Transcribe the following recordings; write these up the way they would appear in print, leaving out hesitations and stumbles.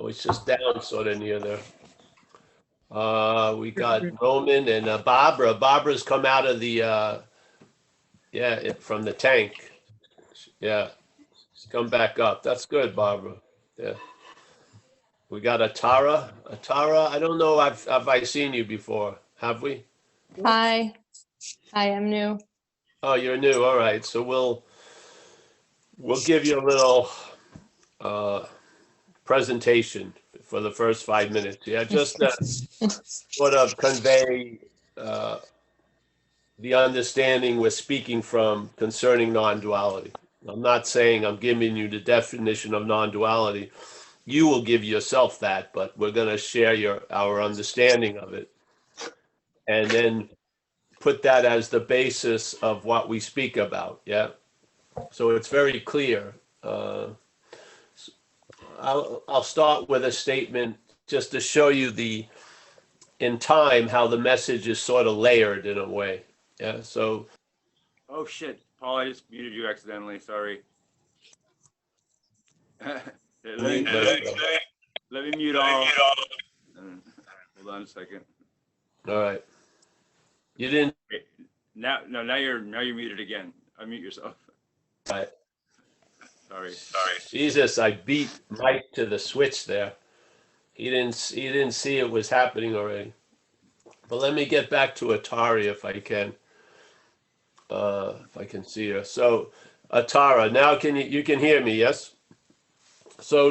Oh, it's just down sort of near there. We got Roman and Barbara. Barbara's come out of the from the tank. Yeah, she's come back up. That's good, Barbara. Yeah. We got Atara. Atara, I don't know. Have I seen you before? Have we? Hi. Hi, I'm new. Oh, you're new. All right. So we'll give you a little presentation for the first 5 minutes. Yeah, just to sort of convey the understanding we're speaking from concerning non-duality. I'm not saying I'm giving you the definition of non-duality. You will give yourself that, but we're going to share our understanding of it, and then put that as the basis of what we speak about. Yeah. So it's very clear. I'll start with a statement just to show you in time how the message is sort of layered in a way. Yeah. So. Oh shit, Paul! I just muted you accidentally. Sorry. let me mute all. Hold on a second. All right. You didn't. Okay. Now you're muted again. Unmute yourself. All right. Sorry. Jesus, I beat Mike to the switch there. He didn't see it was happening already. But let me get back to Atari if I can. If I can see her. So Atara, now you can hear me, yes? So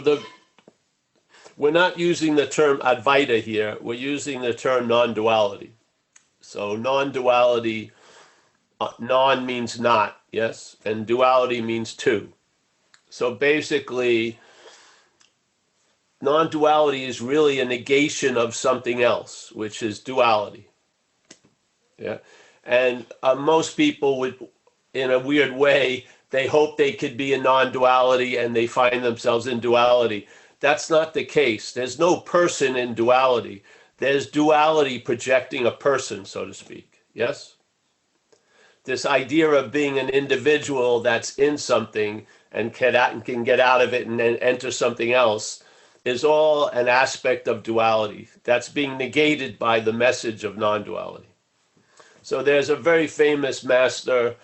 we're not using the term Advaita here. We're using the term non-duality. So non-duality, non means not, yes? And duality means two. So basically, non-duality is really a negation of something else, which is duality. Yeah. And most people would, in a weird way, they hope they could be in non-duality and they find themselves in duality. That's not the case. There's no person in duality. There's duality projecting a person, so to speak. Yes? This idea of being an individual that's in something and can get out of it and then enter something else is all an aspect of duality. That's being negated by the message of non-duality. So there's a very famous master,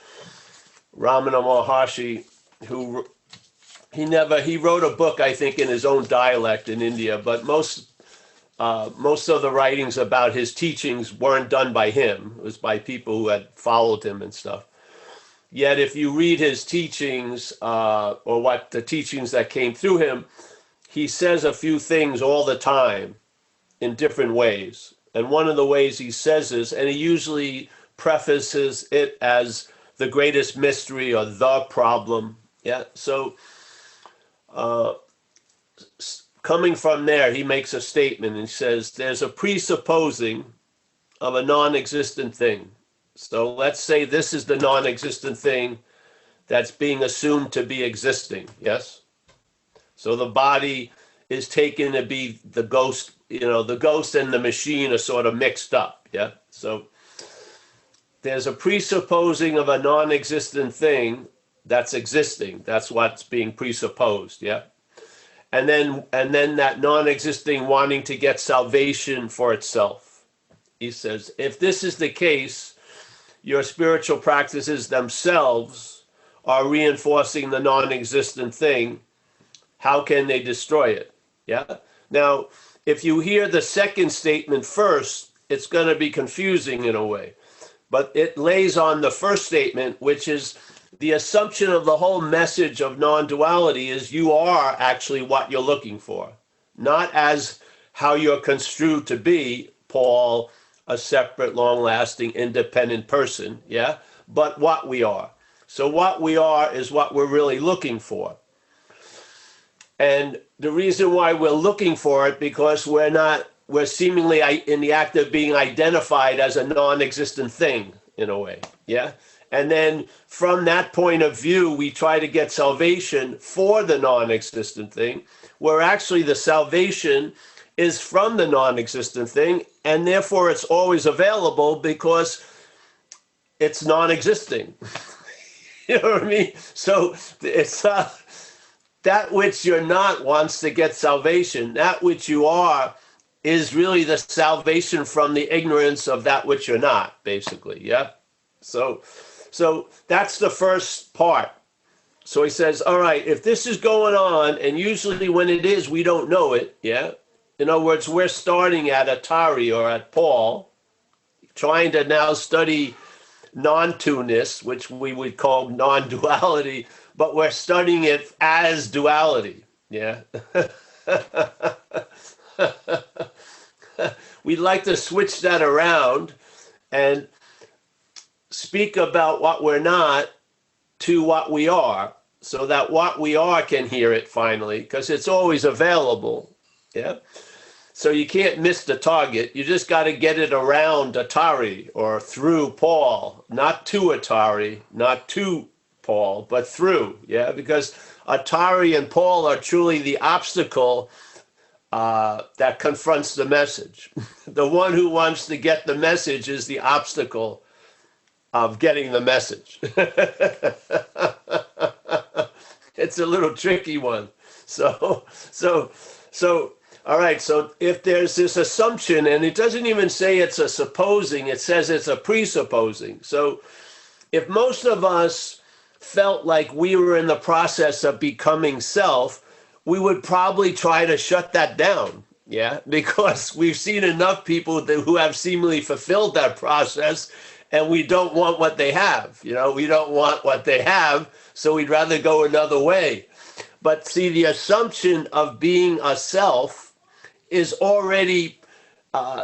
Ramana Maharshi, who he wrote a book, I think, in his own dialect in India, but most of the writings about his teachings weren't done by him. It was by people who had followed him and stuff. Yet if you read his teachings, or what the teachings that came through him, he says a few things all the time in different ways. And one of the ways he says is, and he usually prefaces it as the greatest mystery or the problem. Yeah. So coming from there, he makes a statement and says, there's a presupposing of a non-existent thing. So let's say this is the non-existent thing that's being assumed to be existing. Yes. So the body is taken to be the ghost, the ghost and the machine are sort of mixed up. Yeah. So there's a presupposing of a non-existent thing that's existing. That's what's being presupposed. Yeah. And then that non-existing wanting to get salvation for itself. He says, if this is the case, your spiritual practices themselves are reinforcing the non-existent thing. How can they destroy it? Yeah. Now, if you hear the second statement first, it's going to be confusing in a way. But it lays on the first statement, which is the assumption of the whole message of non-duality is you are actually what you're looking for, not as how you're construed to be, Paul, a separate, long-lasting, independent person, yeah, but what we are. So what we are is what we're really looking for. And the reason why we're looking for it, because we're seemingly in the act of being identified as a non-existent thing in a way, yeah? And then from that point of view, we try to get salvation for the non-existent thing, where actually the salvation is from the non-existent thing, and therefore it's always available because it's non-existing. You know what I mean? So it's that which you're not wants to get salvation. That which you are is really the salvation from the ignorance of that which you're not, basically. Yeah. So that's the first part. So he says, all right, if this is going on, and usually when it is, we don't know it. Yeah. In other words, we're starting at Atari or at Paul, trying to now study non-two-ness, which we would call non-duality, but we're studying it as duality. Yeah. We'd like to switch that around and speak about what we're not to what we are, so that what we are can hear it finally, because it's always available. Yeah. So you can't miss the target. You just got to get it around Atari or through Paul, not to Atari, not to Paul, but through. Yeah, because Atari and Paul are truly the obstacle that confronts the message. The one who wants to get the message is the obstacle of getting the message. It's a little tricky one. So, all right, so if there's this assumption, and it doesn't even say it's a supposing, it says it's a presupposing. So if most of us felt like we were in the process of becoming self, we would probably try to shut that down, yeah? Because we've seen enough people who have seemingly fulfilled that process, and we don't want what they have. You know, we don't want what they have, so we'd rather go another way. But see, the assumption of being a self is already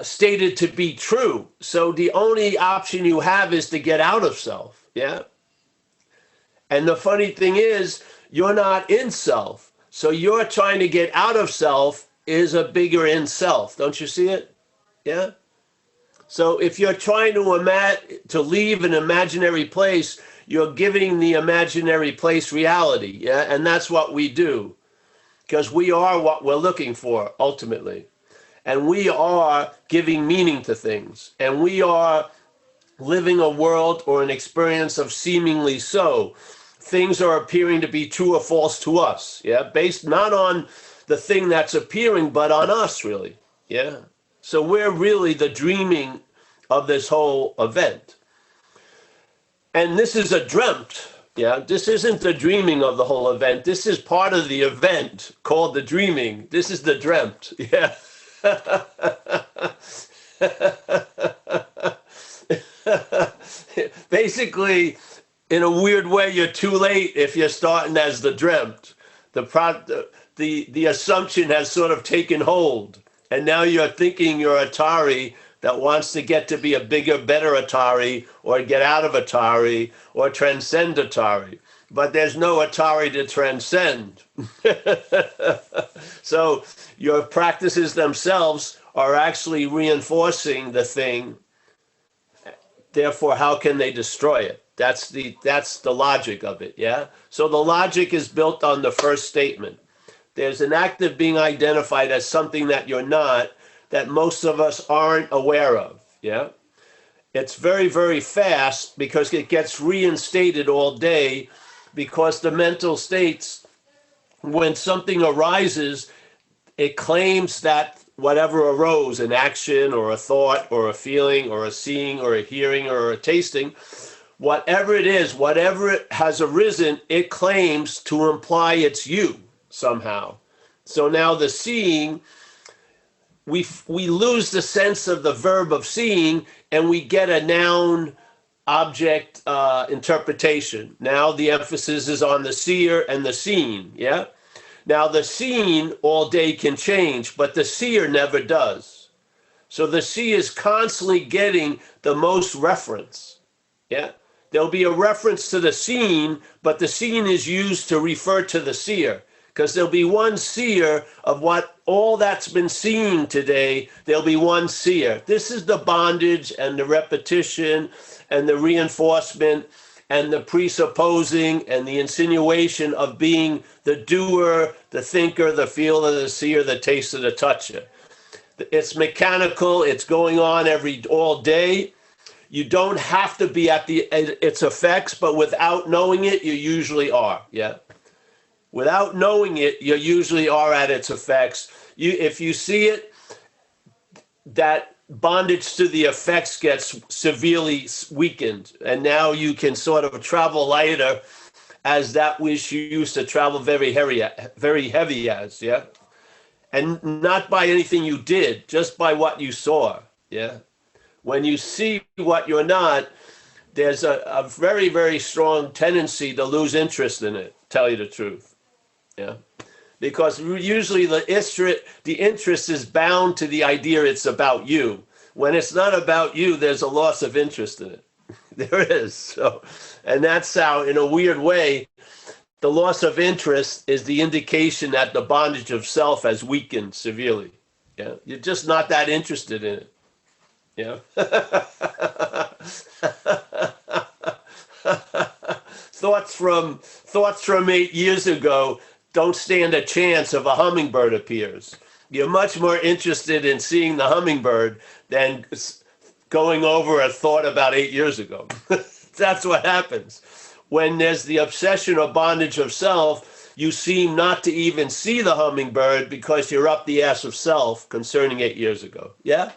stated to be true. So the only option you have is to get out of self, yeah? And the funny thing is, you're not in self. So you're trying to get out of self is a bigger in self. Don't you see it? Yeah? So if you're trying to leave an imaginary place, you're giving the imaginary place reality, yeah? And that's what we do, because we are what we're looking for, ultimately. And we are giving meaning to things. And we are living a world or an experience of seemingly so. Things are appearing to be true or false to us, yeah? Based not on the thing that's appearing, but on us, really, yeah? So we're really the dreaming of this whole event. And this is a dreamt, yeah? This isn't the dreaming of the whole event. This is part of the event called the dreaming. This is the dreamt, yeah? Basically, in a weird way, you're too late if you're starting as the dreamt. The assumption has sort of taken hold, and now you're thinking you're Atari that wants to get to be a bigger, better Atari, or get out of Atari, or transcend Atari. But there's no Atari to transcend. So your practices themselves are actually reinforcing the thing. Therefore, how can they destroy it? That's the logic of it, yeah? So the logic is built on the first statement. There's an act of being identified as something that you're not, that most of us aren't aware of, yeah? It's very, very fast because it gets reinstated all day, because the mental states, when something arises, it claims that whatever arose, an action or a thought or a feeling or a seeing or a hearing or a tasting, whatever it is, whatever it has arisen, it claims to imply it's you somehow. So now the seeing, we lose the sense of the verb of seeing, and we get a noun object interpretation. Now the emphasis is on the seer and the seen, yeah? Now the seen all day can change, but the seer never does. So the seer is constantly getting the most reference, yeah? There'll be a reference to the seen, but the seen is used to refer to the seer, because there'll be one seer of what all that's been seen today. There'll be one seer. This is the bondage and the repetition and the reinforcement and the presupposing and the insinuation of being the doer, the thinker, the feeler, the seer, the taster, the toucher. It's mechanical. It's going on all day. You don't have to be at its effects, but without knowing it, you usually are. Yeah. Without knowing it, you usually are at its effects. If you see it, that bondage to the effects gets severely weakened, and now you can sort of travel lighter as that which you used to travel very heavy as, yeah? And not by anything you did, just by what you saw, yeah? When you see what you're not, there's a very, very strong tendency to lose interest in it, tell you the truth, yeah? Because usually the interest is bound to the idea it's about you. When it's not about you, there's a loss of interest in it. There is. So, and that's how, in a weird way, the loss of interest is the indication that the bondage of self has weakened severely. Yeah, you're just not that interested in it. Yeah. Thoughts from 8 years ago don't stand a chance if a hummingbird appears. You're much more interested in seeing the hummingbird than going over a thought about 8 years ago. That's what happens. When there's the obsession or bondage of self, you seem not to even see the hummingbird because you're up the ass of self concerning 8 years ago. Yeah?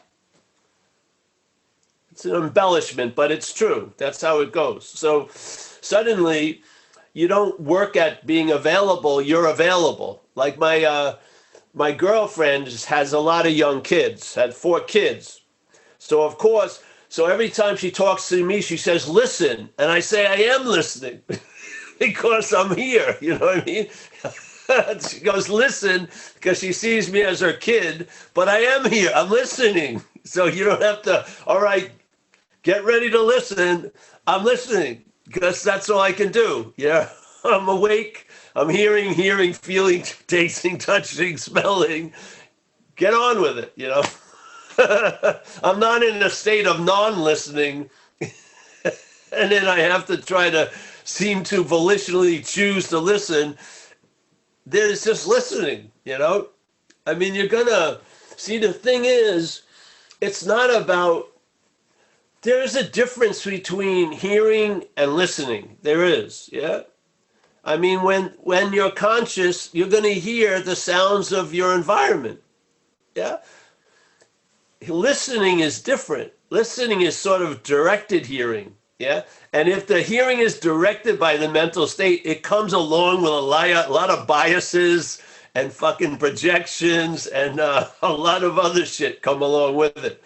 It's an embellishment, but it's true. That's how it goes. So suddenly, you don't work at being available, you're available. Like my girlfriend has a lot of young kids, had 4 kids. So of course, every time she talks to me, she says, listen. And I say, I am listening because I'm here. You know what I mean? She goes, listen, because she sees me as her kid, but I am here. I'm listening. So you don't have to, all right, get ready to listen. I'm listening because that's all I can do. Yeah, I'm awake. I'm hearing, feeling, tasting, touching, smelling. Get on with it, you know. I'm not in a state of non-listening, and then I have to try to seem to volitionally choose to listen. There's just listening, you know. I mean, you're gonna see, the thing is, it's not about, there is a difference between hearing and listening. There is, yeah. I mean, when you're conscious, you're going to hear the sounds of your environment, yeah. Listening is different. Listening is sort of directed hearing, yeah. And if the hearing is directed by the mental state, it comes along with a lot of biases and fucking projections and a lot of other shit come along with it.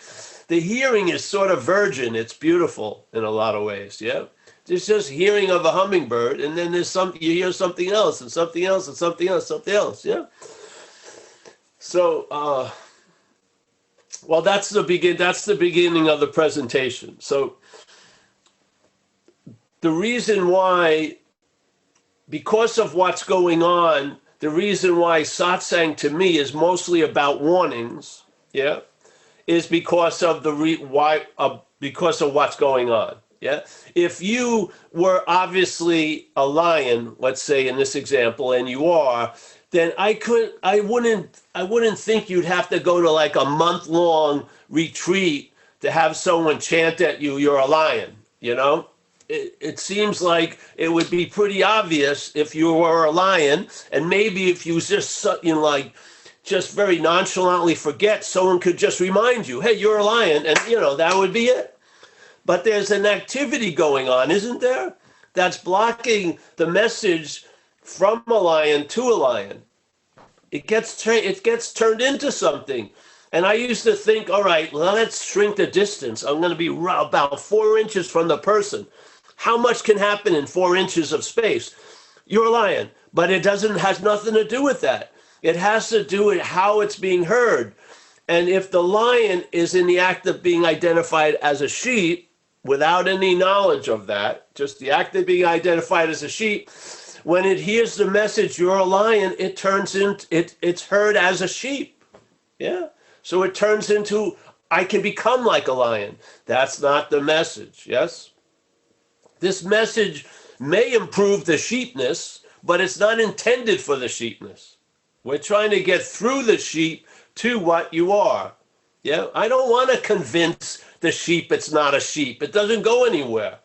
The hearing is sort of virgin. It's beautiful in a lot of ways, yeah. There's just hearing of a hummingbird, and then you hear something else, and something else, and something else, something else, yeah. So, well, that's the beginning of the presentation. So, the reason why, because of what's going on, the reason why satsang to me is mostly about warnings, yeah, is because of because of what's going on. Yeah. If you were obviously a lion, let's say in this example, and you are, then I wouldn't think you'd have to go to like a month-long retreat to have someone chant at you, you're a lion, you know? It seems like it would be pretty obvious if you were a lion, and maybe if you just, you know, like, just very nonchalantly forget, someone could just remind you, hey, you're a lion, and, you know, that would be it. But there's an activity going on, isn't there? That's blocking the message from a lion to a lion. It gets turned into something. And I used to think, all right, well, let's shrink the distance. I'm going to be about 4 inches from the person. How much can happen in 4 inches of space? You're a lion, but it has nothing to do with that. It has to do with how it's being heard. And if the lion is in the act of being identified as a sheep, without any knowledge of that, just the act of being identified as a sheep, when it hears the message, you're a lion, it's heard as a sheep. Yeah. So it turns into, I can become like a lion. That's not the message. Yes. This message may improve the sheepness, but it's not intended for the sheepness. We're trying to get through the sheep to what you are. Yeah. I don't want to convince the sheep it's not a sheep. It doesn't go anywhere.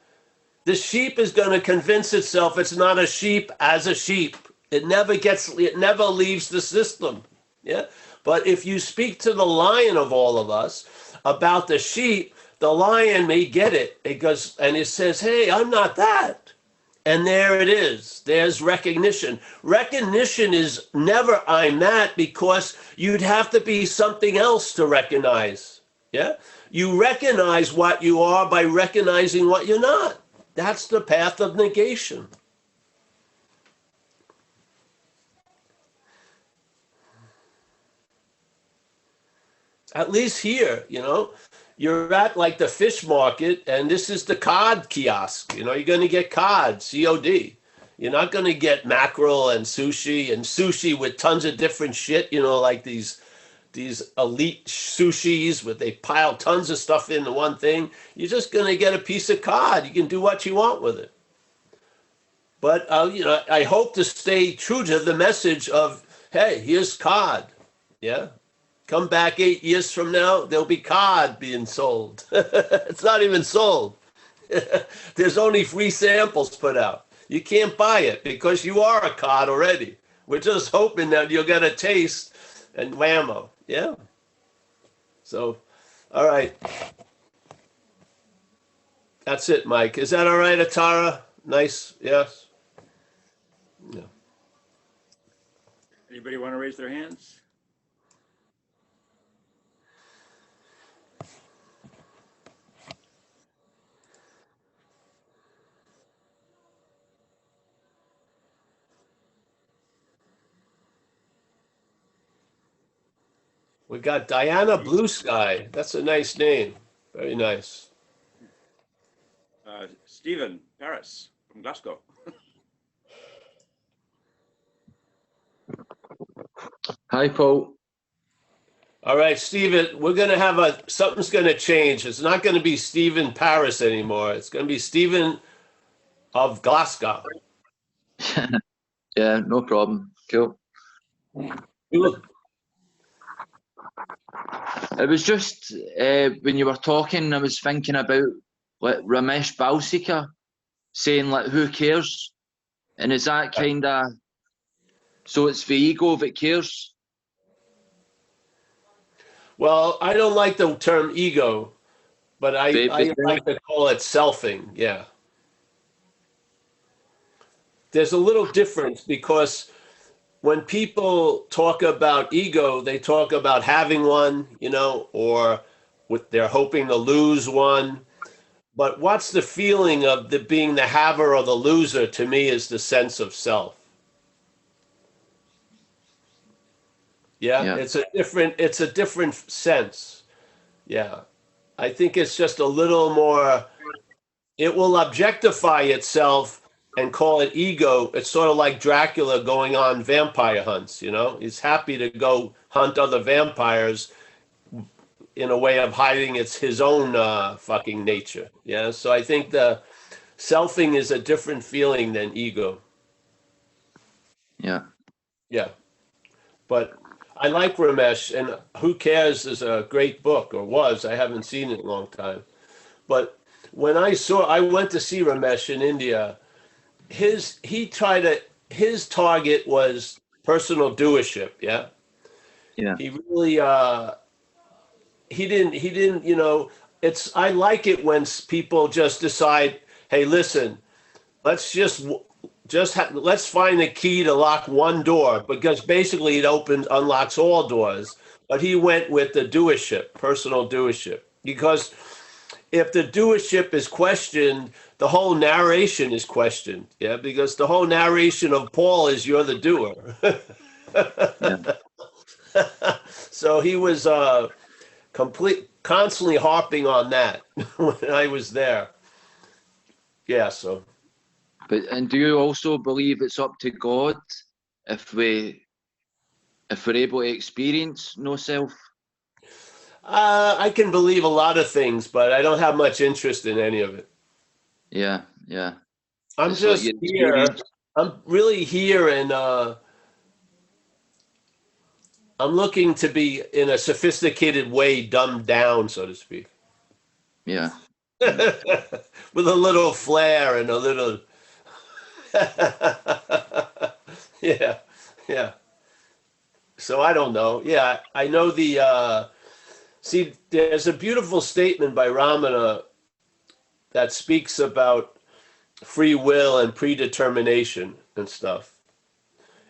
The sheep is going to convince itself it's not a sheep as a sheep It never leaves the system. Yeah. But if you speak to the lion of all of us about the sheep, the lion may get it. It goes and it says, hey, I'm not that. And there it is. There's recognition. Recognition is never I'm that, because you'd have to be something else to recognize. Yeah. You recognize what you are by recognizing what you're not. That's the path of negation. At least here, you're at like the fish market, and this is the cod kiosk. You're going to get cod, COD. You're not going to get mackerel and sushi with tons of different shit, like these elite sushis where they pile tons of stuff into one thing. You're just going to get a piece of cod. You can do what you want with it. But, I hope to stay true to the message of, hey, here's cod. Yeah. Come back 8 years from now, there'll be cod being sold. It's not even sold. There's only free samples put out. You can't buy it because you are a cod already. We're just hoping that you'll get a taste and whammo. Yeah. So, all right. That's it, Mike. Is that all right, Atara? Nice. Yes. Yeah. Anybody want to raise their hands? We got Diana Blue Sky. That's a nice name. Very nice. Stephen Paris from Glasgow. Hi, Paul. All right, Stephen, we're going to have something's going to change. It's not going to be Stephen Paris anymore. It's going to be Stephen of Glasgow. Yeah, no problem. Cool. It was just when you were talking, I was thinking about like Ramesh Balsekar saying like, "Who cares?" And is that kind of so? It's the ego that cares. Well, I don't like the term ego, but I like to call it selfing. Yeah. There's a little difference because when people talk about ego, they talk about having one, or they're hoping to lose one. But what's the feeling of being the haver or the loser to me is the sense of self. Yeah, it's a different sense. Yeah. I think it's just a little more, it will objectify itself and call it ego. It's sort of like Dracula going on vampire hunts, He's happy to go hunt other vampires in a way of hiding his own fucking nature. Yeah, so I think the selfing is a different feeling than ego. Yeah. Yeah. But I like Ramesh, and Who Cares is a great book, or was. I haven't seen it in a long time. But when I went to see Ramesh in India, his target was personal doership. Yeah. Yeah. He really, he didn't, I like it when people just decide, hey, listen, let's let's find the key to lock one door, because basically it unlocks all doors. But he went with the doership, personal doership, because if the doership is questioned, the whole narration is questioned. Yeah, because the whole narration of Paul is you're the doer. So he was constantly harping on that when I was there. Yeah, so. And do you also believe it's up to God if we're able to experience no self? I can believe a lot of things, but I don't have much interest in any of it. Yeah. I'm It's just like here. I'm really here, and I'm looking to be, in a sophisticated way, dumbed down, so to speak. Yeah. With a little flair and a little, Yeah, yeah. So I don't know. Yeah, I know see, there's a beautiful statement by Ramana that speaks about free will and predetermination and stuff.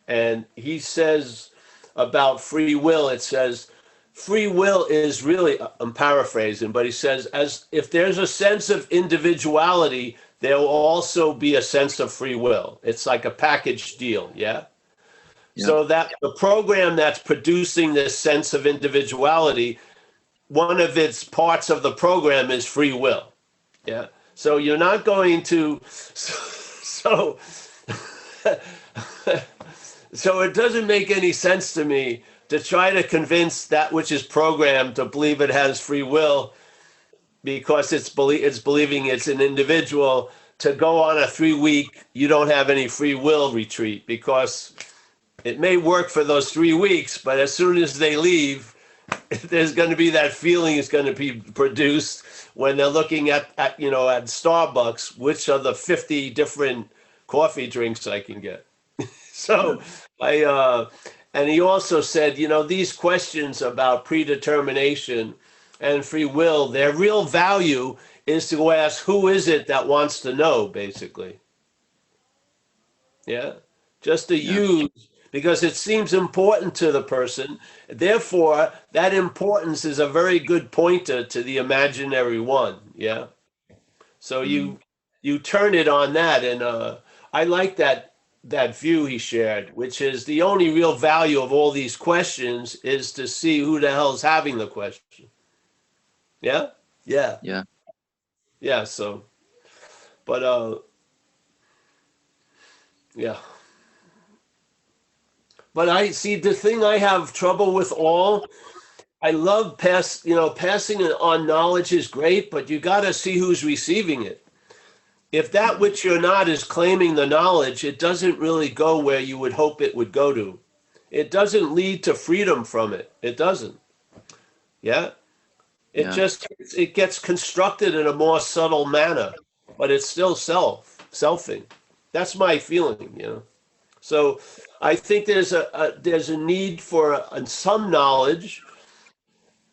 And he says about free will, it says, free will is really, I'm paraphrasing, but he says, as if there's a sense of individuality, there will also be a sense of free will. It's like a package deal, yeah? Yeah. So that the program that's producing this sense of individuality, one of its parts of the program is free will. Yeah. So you're not going to, so, so it doesn't make any sense to me to try to convince that which is programmed to believe it has free will because it's believing it's an individual to go on a 3-week, you don't have any free will retreat because it may work for those 3 weeks, but as soon as they leave, there's going to be that feeling is going to be produced when they're looking at at Starbucks, which are the 50 different coffee drinks I can get. So and he also said, these questions about predetermination and free will, their real value is to ask, who is it that wants to know, basically? Yeah. Just to use, because it seems important to the person. Therefore, that importance is a very good pointer to the imaginary one. Yeah. So you turn it on that, and I like that view he shared, which is the only real value of all these questions is to see who the hell's having the question. Yeah, yeah, Yeah. yeah. So, but yeah. But I see the thing I have trouble with all. I love passing on knowledge is great, but you got to see who's receiving it. If that which you're not is claiming the knowledge, it doesn't really go where you would hope it would go to. It doesn't lead to freedom from it. It doesn't. Yeah. Yeah. It gets constructed in a more subtle manner, but it's still selfing. That's my feeling. So I think there's a need for some knowledge,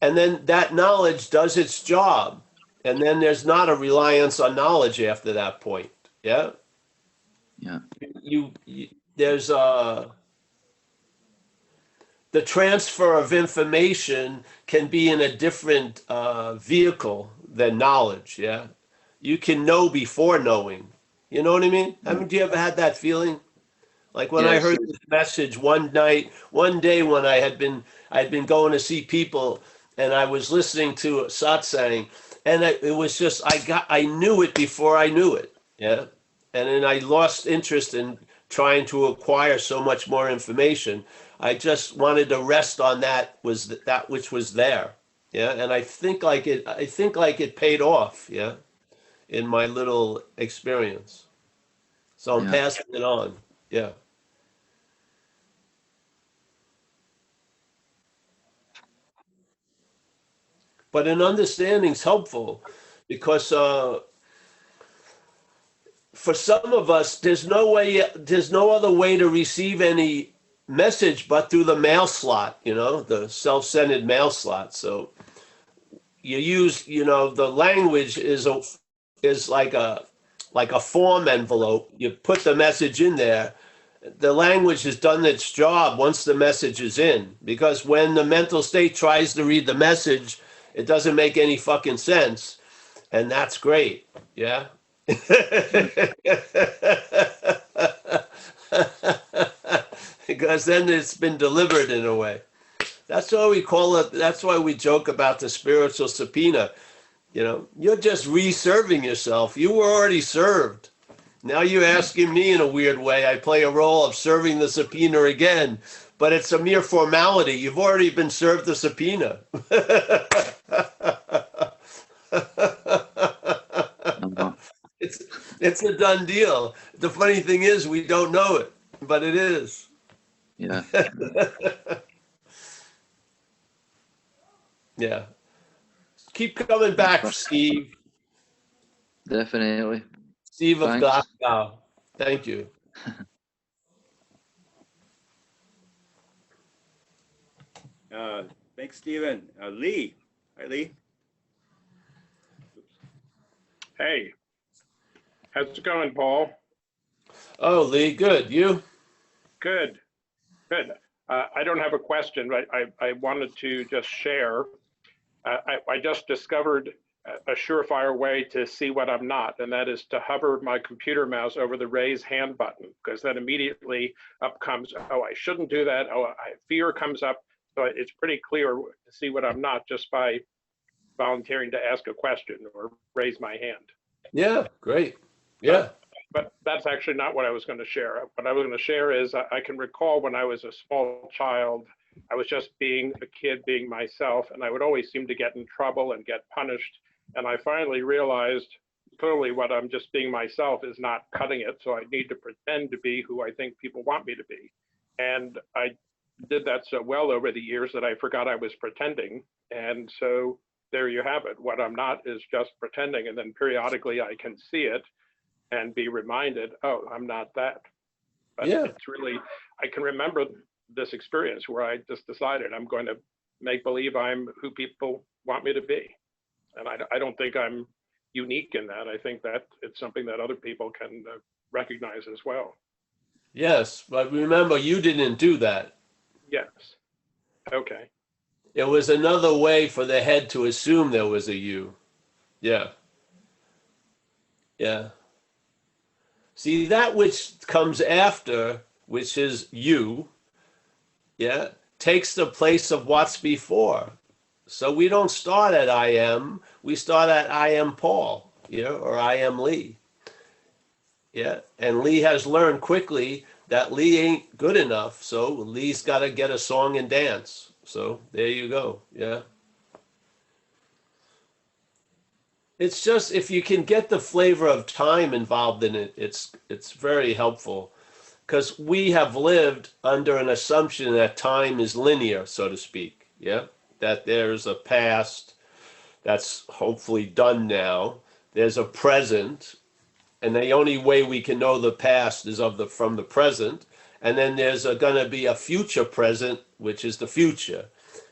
and then that knowledge does its job, and then there's not a reliance on knowledge after that point. Yeah. Yeah. You there's the transfer of information can be in a different vehicle than knowledge. Yeah, you can know before knowing. You know what I mean? Do you ever had that feeling? Like when I Yes. heard this message one day when I'd been going to see people, and I was listening to satsang, and it was just I knew it before I knew it. Yeah, and then I lost interest in trying to acquire so much more information. I just wanted to rest on that which was there. Yeah, and I think like it paid off. Yeah, in my little experience. So I'm Yeah. passing it on. Yeah. But an understanding is helpful because for some of us, there's no other way to receive any message but through the mail slot, the self-centered mail slot. So you use, the language is like a form envelope. You put the message in there. The language has done its job once the message is in, because when the mental state tries to read the message, it doesn't make any fucking sense, and that's great. Yeah. Because then it's been delivered in a way. That's why we call it, that's why we joke about the spiritual subpoena. You're just reserving yourself. You were already served. Now you're asking me in a weird way. I play a role of serving the subpoena again, but it's a mere formality. You've already been served the subpoena. Uh-huh. It's a done deal. The funny thing is we don't know it, but it is. Yeah. Yeah. Keep coming back, Steve. Definitely. Steve of Thanks. Glasgow. Thank you. Thanks, Stephen. Lee. Hi, Lee. Hey, how's it going, Paul? Oh, Lee, good. You? Good, good. I don't have a question, but I wanted to just share. I just discovered a surefire way to see what I'm not, and that is to hover my computer mouse over the raise hand button, because then immediately up comes, oh, I shouldn't do that. Oh, fear comes up. So it's pretty clear to see what I'm not just by volunteering to ask a question or raise my hand. Yeah, great. Yeah. But that's actually not what I was going to share. What I was going to share is I can recall when I was a small child, I was just being a kid, being myself, and I would always seem to get in trouble and get punished. And I finally realized clearly what I'm just being myself is not cutting it. So I need to pretend to be who I think people want me to be. And I did that so well over the years that I forgot I was pretending. And so there you have it. What I'm not is just pretending. And then periodically I can see it and be reminded, oh, I'm not that. But Yeah. it's really, I can remember this experience where I just decided I'm going to make believe I'm who people want me to be. And I don't think I'm unique in that. I think that it's something that other people can recognize as well. Yes, but remember, you didn't do that. Yes. Okay. It was another way for the head to assume there was a you. Yeah. Yeah. See, that which comes after, which is you, yeah, takes the place of what's before. So we don't start at I am, we start at I am Paul, yeah, or I am Lee. Yeah, and Lee has learned quickly that Lee ain't good enough, so Lee's got to get a song and dance. So there you go, yeah. It's just if you can get the flavor of time involved in it, it's very helpful, because we have lived under an assumption that time is linear, so to speak, yeah, that there's a past that's hopefully done now, there's a present, and the only way we can know the past is from the present, and then there's going to be a future present, which is the future,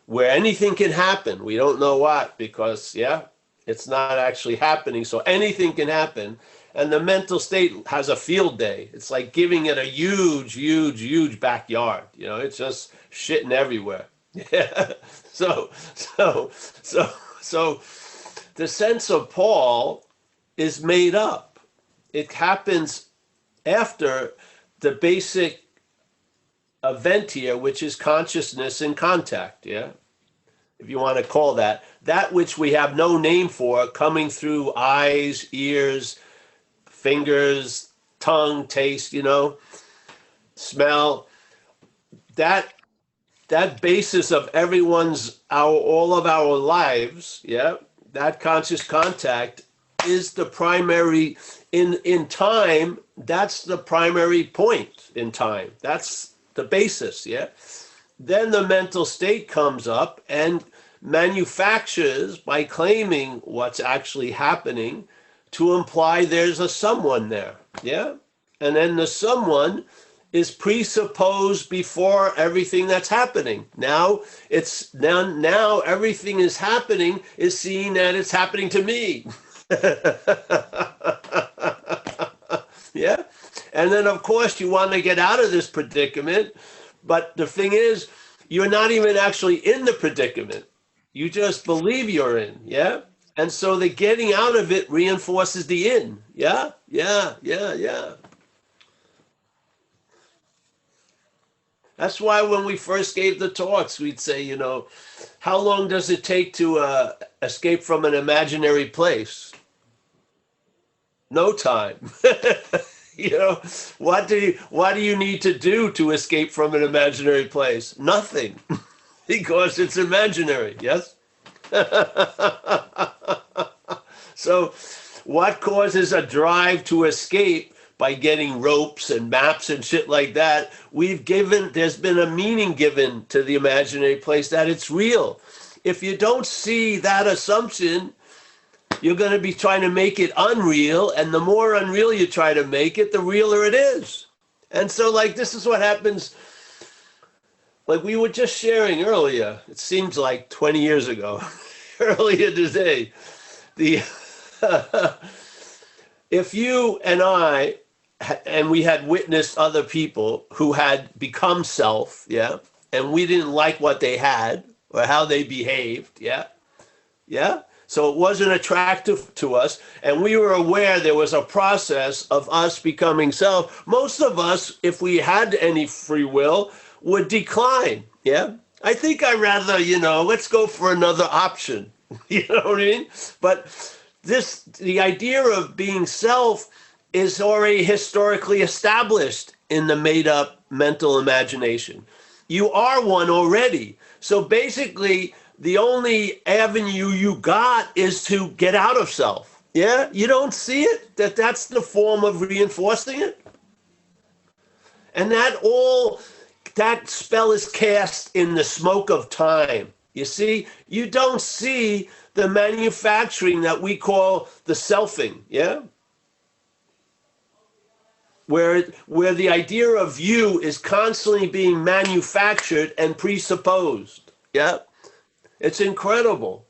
where anything can happen. We don't know what, because yeah, it's not actually happening, so anything can happen. And the mental state has a field day. It's like giving it a huge, huge, huge backyard. You know, it's just shitting everywhere. Yeah. So the sense of Paul is made up. It happens after the basic event here, which is consciousness and contact. Yeah. If you want to call that which we have no name for, coming through eyes, ears, fingers, tongue, taste, you know, smell, that basis of all of our lives, yeah, that conscious contact is the primary in time. That's the primary point in time. That's the basis, yeah. Then the mental state comes up and manufactures by claiming what's actually happening to imply there's a someone there, yeah? And then the someone is presupposed before everything that's happening. Now everything is happening is seeing that it's happening to me. Yeah? And then of course you want to get out of this predicament, but the thing is, you're not even actually in the predicament. You just believe you're in, yeah? And so the getting out of it reinforces the in, yeah? Yeah. That's why when we first gave the talks, we'd say, you know, how long does it take to escape from an imaginary place? No time. You know, what do you need to do to escape from an imaginary place? Nothing, because it's imaginary, yes? So what causes a drive to escape by getting ropes and maps and shit like that? There's been a meaning given to the imaginary place that it's real. If you don't see that assumption, you're going to be trying to make it unreal, and the more unreal you try to make it, the realer it is. And so, like, this is what happens. like we were just sharing earlier, it seems like 20 years ago, earlier today, the if you and I, and we had witnessed other people who had become self, yeah, and we didn't like what they had or how they behaved, yeah, yeah. So it wasn't attractive to us, and we were aware there was a process of us becoming self. Most of us, if we had any free will, would decline, yeah. I think I rather, let's go for another option. You know what I mean? But the idea of being self is already historically established in the made up mental imagination. You are one already. So basically, the only avenue you got is to get out of self. Yeah? You don't see it? That's the form of reinforcing it? And that spell is cast in the smoke of time. You see? You don't see the manufacturing that we call the selfing, yeah? Where the idea of you is constantly being manufactured and presupposed, yeah? It's incredible.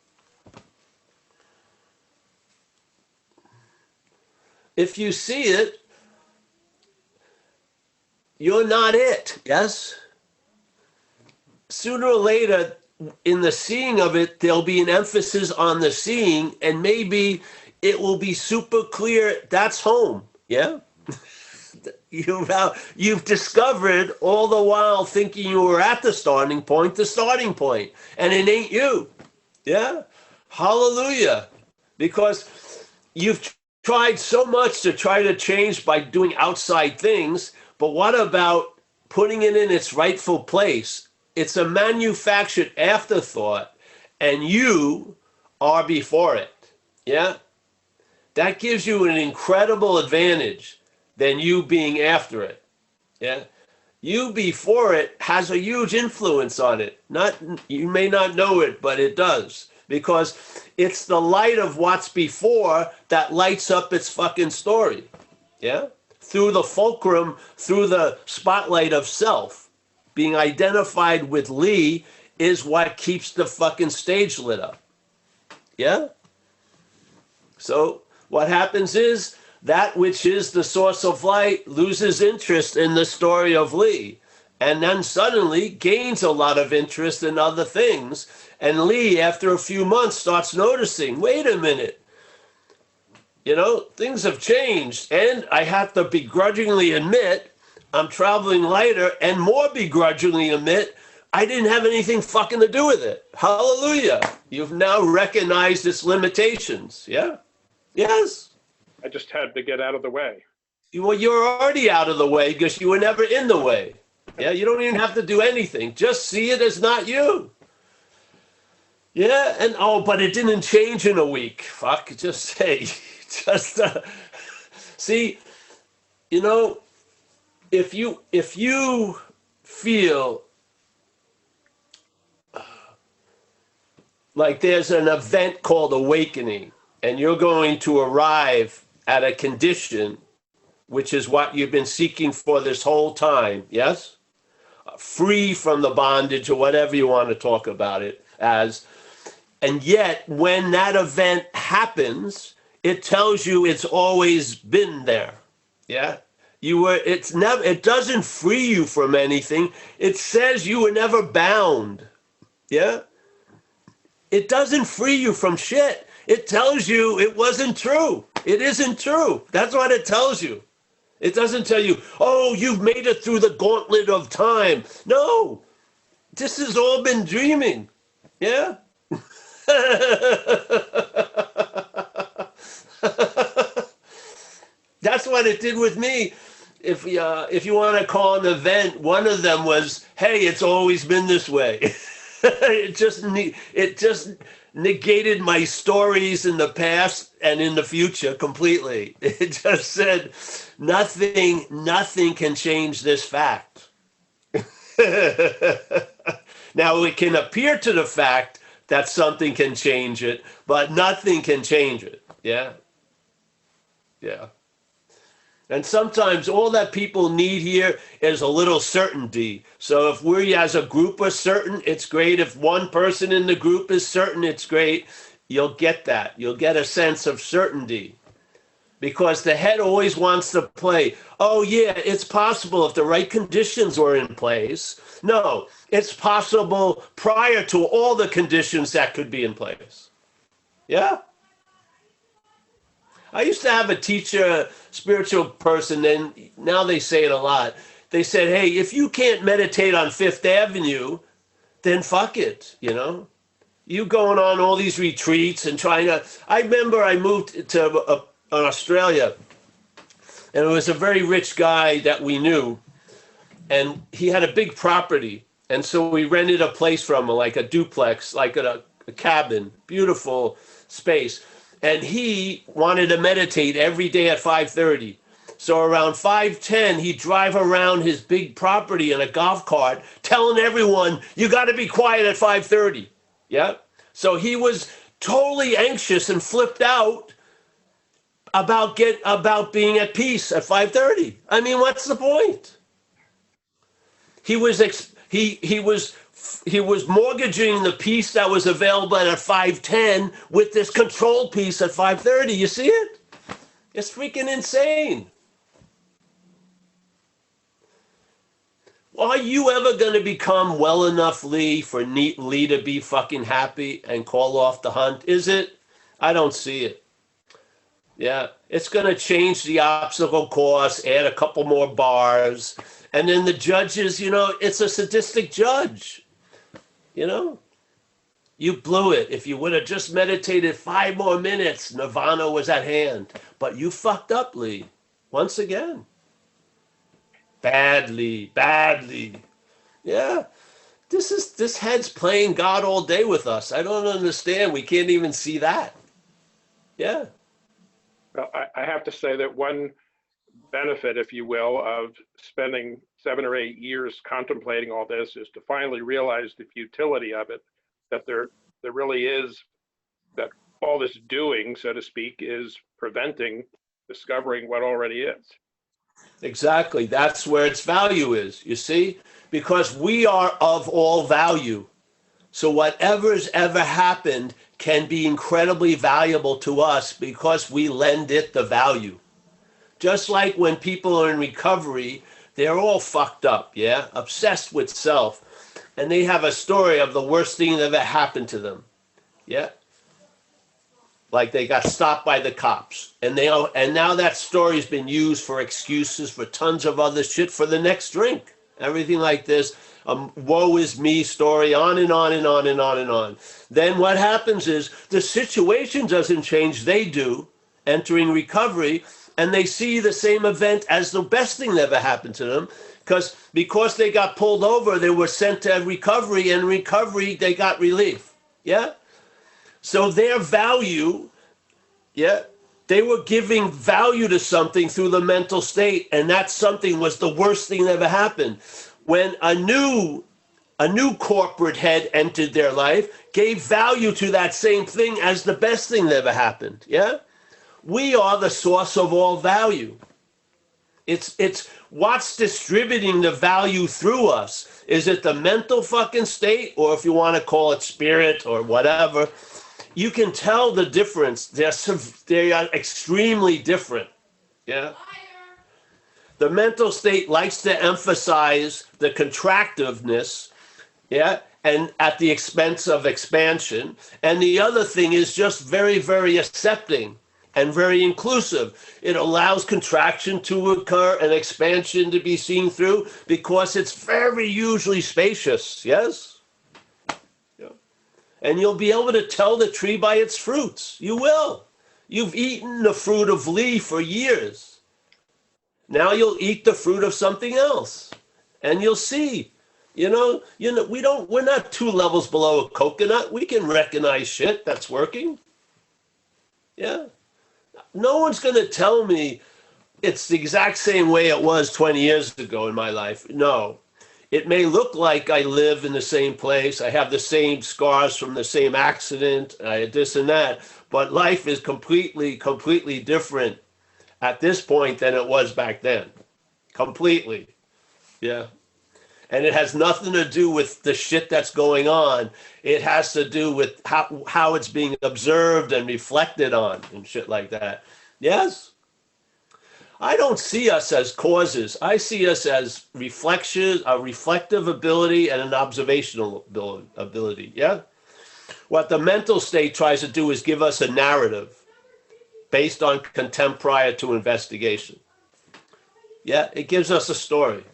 If you see it, you're not it, yes? Sooner or later, in the seeing of it, there'll be an emphasis on the seeing, and maybe it will be super clear that's home, yeah? You've discovered all the while thinking you were at the starting point, and it ain't you. Yeah? Hallelujah. Because you've tried so much to try to change by doing outside things, but what about putting it in its rightful place? It's a manufactured afterthought, and you are before it. Yeah? That gives you an incredible advantage than you being after it. Yeah. You before it has a huge influence on it. You may not know it, but it does, because it's the light of what's before that lights up its fucking story. Yeah. Through the fulcrum, through the spotlight of self, being identified with Lee is what keeps the fucking stage lit up. Yeah. So what happens is, that which is the source of light loses interest in the story of Lee, and then suddenly gains a lot of interest in other things. And Lee, after a few months, starts noticing, wait a minute, things have changed. And I have to begrudgingly admit, I'm traveling lighter, and more begrudgingly admit, I didn't have anything fucking to do with it. Hallelujah. You've now recognized its limitations. Yeah? Yes. I just had to get out of the way. Well, you're already out of the way because you were never in the way. Yeah, you don't even have to do anything. Just see it as not you. Yeah, and but it didn't change in a week. Fuck, just say, see, if you feel like there's an event called awakening, and you're going to arrive at a condition, which is what you've been seeking for this whole time, yes? Free from the bondage or whatever you want to talk about it as. And yet, when that event happens, it tells you it's always been there, yeah? It doesn't free you from anything. It says you were never bound, yeah? It doesn't free you from shit. It tells you it wasn't true. It isn't true. That's what it tells you. It doesn't tell you, oh, you've made it through the gauntlet of time. No, this has all been dreaming. Yeah? That's what it did with me. If you want to call an event, one of them was, hey, it's always been this way. It just negated my stories in the past and in the future completely. It just said nothing can change this fact. Now it can appear to the fact that something can change it, but nothing can change it. Yeah. Yeah. And sometimes all that people need here is a little certainty. So if we as a group are certain, it's great. If one person in the group is certain, it's great. You'll get that. You'll get a sense of certainty. Because the head always wants to play, oh yeah, it's possible if the right conditions were in place. No, it's possible prior to all the conditions that could be in place. Yeah? I used to have a teacher, spiritual person, and now they say it a lot. They said, hey, if you can't meditate on Fifth Avenue, then fuck it, you know? You going on all these retreats and trying to... I remember I moved to Australia, and it was a very rich guy that we knew, and he had a big property, and so we rented a place from him, like a duplex, like a cabin, beautiful space, and he wanted to meditate every day at 5:30. So around 5:10, he'd drive around his big property in a golf cart, telling everyone, you got to be quiet at 5:30. Yeah. So he was totally anxious and flipped out about being at peace at 5:30. I mean, what's the point? He was mortgaging the peace that was available at 5:10 with this controlled peace at 5:30. You see it? It's freaking insane. Are you ever going to become well enough, Lee, for Lee to be fucking happy and call off the hunt? Is it? I don't see it. Yeah, it's going to change the obstacle course, add a couple more bars. And then the judges, you know, it's a sadistic judge. You know, you blew it. If you would have just meditated 5 more minutes, nirvana was at hand. But you fucked up, Lee, once again. Badly. Yeah, this head's playing God all day with us. I don't understand. We can't even see that. Yeah. Well, I have to say that one benefit, if you will, of spending 7 or 8 years contemplating all this is to finally realize the futility of it, that there really is, that all this doing, so to speak, is preventing discovering what already is. Exactly. That's where its value is, you see? Because we are of all value. So whatever's ever happened can be incredibly valuable to us because we lend it the value. Just like when people are in recovery, they're all fucked up, yeah? Obsessed with self. And they have a story of the worst thing that ever happened to them, yeah? Like they got stopped by the cops. And now that story's been used for excuses for tons of other shit for the next drink. Everything like this. Woe is me story, on and on and on and on and on. Then what happens is the situation doesn't change, they do, entering recovery, and they see the same event as the best thing that ever happened to them, because they got pulled over, they were sent to recovery, and recovery, they got relief, yeah? So their value, yeah, they were giving value to something through the mental state, and that something was the worst thing that ever happened. When a new corporate head entered their life, gave value to that same thing as the best thing that ever happened. Yeah, we are the source of all value. It's what's distributing the value through us. Is it the mental fucking state, or if you want to call it spirit or whatever? You can tell the difference. They are extremely different. Yeah. The mental state likes to emphasize the contractiveness, yeah, and at the expense of expansion. And the other thing is just very, very accepting and very inclusive. It allows contraction to occur and expansion to be seen through because it's very usually spacious, yes? Yeah. And you'll be able to tell the tree by its fruits. You will. You've eaten the fruit of Lee for years. Now you'll eat the fruit of something else, and you'll see. We're not 2 levels below a coconut. We can recognize shit that's working. Yeah. No one's going to tell me it's the exact same way it was 20 years ago in my life. No. It may look like I live in the same place. I have the same scars from the same accident, this and that, but life is completely, completely different. at this point than it was back then. Completely. Yeah. And it has nothing to do with the shit that's going on. It has to do with how it's being observed and reflected on and shit like that. Yes? I don't see us as causes. I see us as reflections, a reflective ability and an observational ability. Yeah? What the mental state tries to do is give us a narrative based on contempt prior to investigation. Yeah? It gives us a story.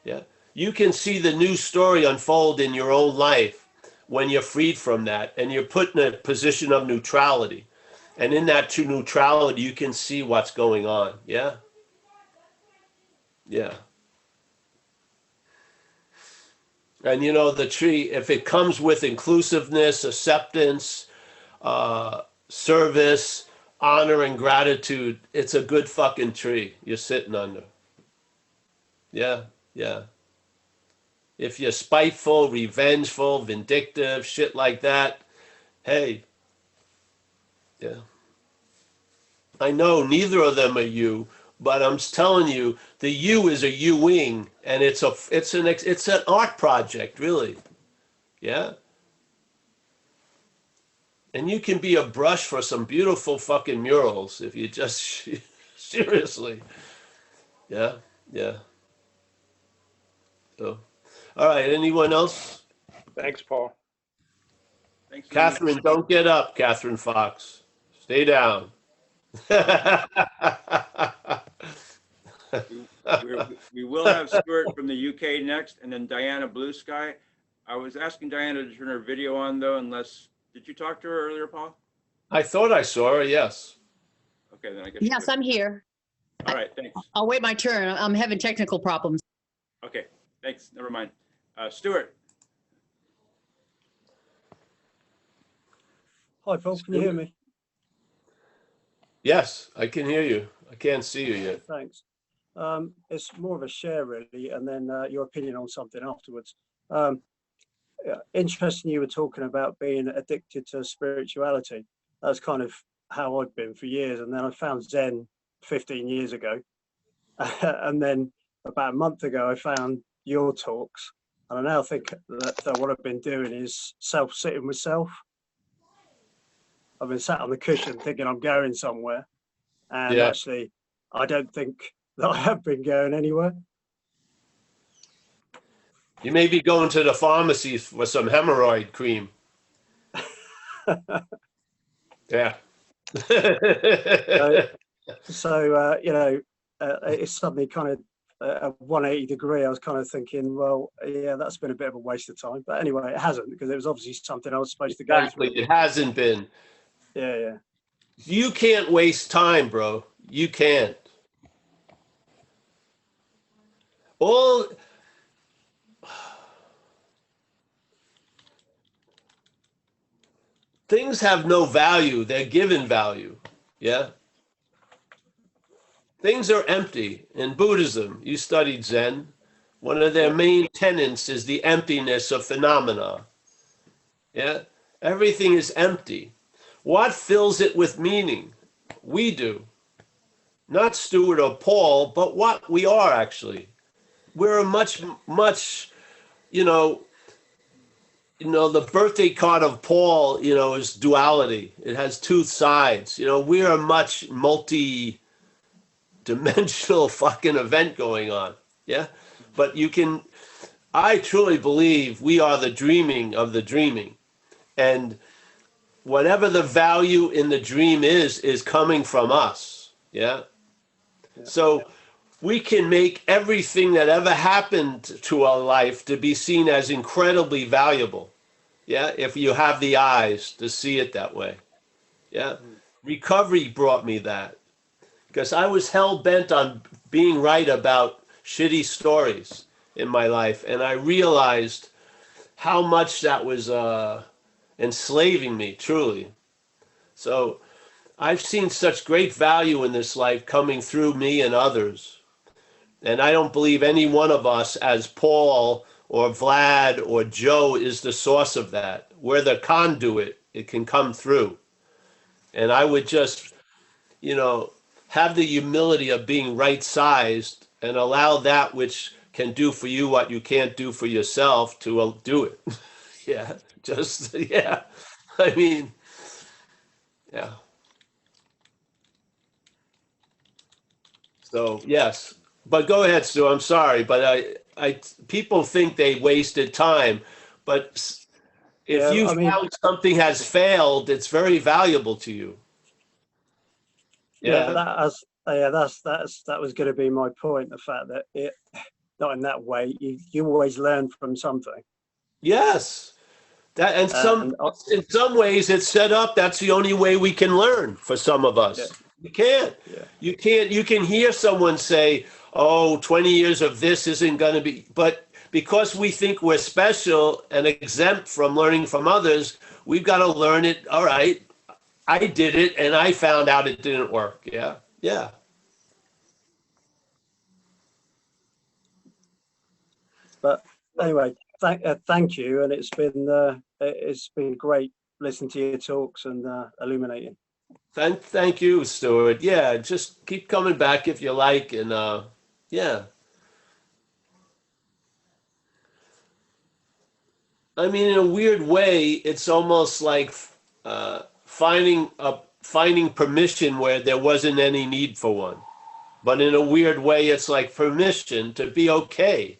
Yeah? You can see the new story unfold in your own life when you're freed from that and you're put in a position of neutrality. And in that true neutrality, you can see what's going on. Yeah? Yeah. And you know, the tree, if it comes with inclusiveness, acceptance, service, honor, and gratitude, it's a good fucking tree you're sitting under. Yeah, yeah. If you're spiteful, revengeful, vindictive, shit like that, hey, yeah. I know neither of them are you, but I'm telling you, the you is a you-wing, and it's an art project, really. Yeah? And you can be a brush for some beautiful fucking murals if you just seriously. Yeah, yeah. So, all right, anyone else? Thanks, Paul. Thanks, Lee. Catherine, don't get up, Catherine Fox. Stay down. We will have Stuart from the UK next, and then Diana Blue Sky. I was asking Diana to turn her video on, though, unless, did you talk to her earlier, Paul? I thought I saw her, yes. Okay, then I guess. Yes, I'm here. All right, thanks. I'll wait my turn. I'm having technical problems. Okay, thanks. Never mind. Stuart. Hi, Paul. Can you hear me? Yes, I can hear you. I can't see you yet. Thanks. It's more of a share, really, and then your opinion on something afterwards. Interesting you were talking about being addicted to spirituality. That's kind of how I've been for years. And then I found Zen 15 years ago. And then about a month ago, I found your talks. And I now think that what I've been doing is sitting with self. I've been sat on the cushion thinking I'm going somewhere. And Yeah. actually, I don't think that I have been going anywhere. You may be going to the pharmacy for some hemorrhoid cream. Yeah. It's suddenly kind of a 180 degree. I was kind of thinking, well, yeah, that's been a bit of a waste of time. But anyway, it hasn't, because it was obviously something I was supposed to go Exactly. through. It hasn't been. Yeah, yeah. You can't waste time, bro. You can't. All things have no value. They're given value. Yeah. Things are empty. In Buddhism, you studied Zen. One of their main tenets is the emptiness of phenomena. Yeah. Everything is empty. What fills it with meaning? We do. Not Stuart or Paul, but what we are actually. We're a much, the birthday card of Paul, is duality. It has two sides. We're a much multi-dimensional fucking event going on. Yeah. But I truly believe we are the dreaming of the dreaming. And whatever the value in the dream is coming from us. Yeah. So we can make everything that ever happened to our life to be seen as incredibly valuable. Yeah. If you have the eyes to see it that way. Yeah. Recovery brought me that, because I was hell bent on being right about shitty stories in my life. And I realized how much that was enslaving me, truly. So I've seen such great value in this life coming through me and others. And I don't believe any one of us, as Paul or Vlad or Joe, is the source of that. We're the conduit. It can come through. And I would just, have the humility of being right-sized and allow that which can do for you what you can't do for yourself to do it. Yeah, just, yeah. I mean, yeah. So, yes. But go ahead, Stu. I'm sorry, but people think they wasted time, but if Yeah, you I mean, found something has failed, it's very valuable to you. yeah, Yeah. that was going to be my point. The fact that it, not in that way, you always learn from something. Yes. That and And in some ways it's set up. That's the only way we can learn for some of us. Yeah. You can't. Yeah. You can't. You can hear someone say, "Oh, 20 years of this isn't going to be," but because we think we're special and exempt from learning from others, we've got to learn it. All right, I did it and I found out it didn't work. Yeah. Yeah. But anyway, thank you, and it's been great listening to your talks and illuminating. Thank you, Stuart. Yeah, just keep coming back if you like, and yeah. I mean, in a weird way, it's almost like finding permission where there wasn't any need for one. But in a weird way, it's like permission to be okay.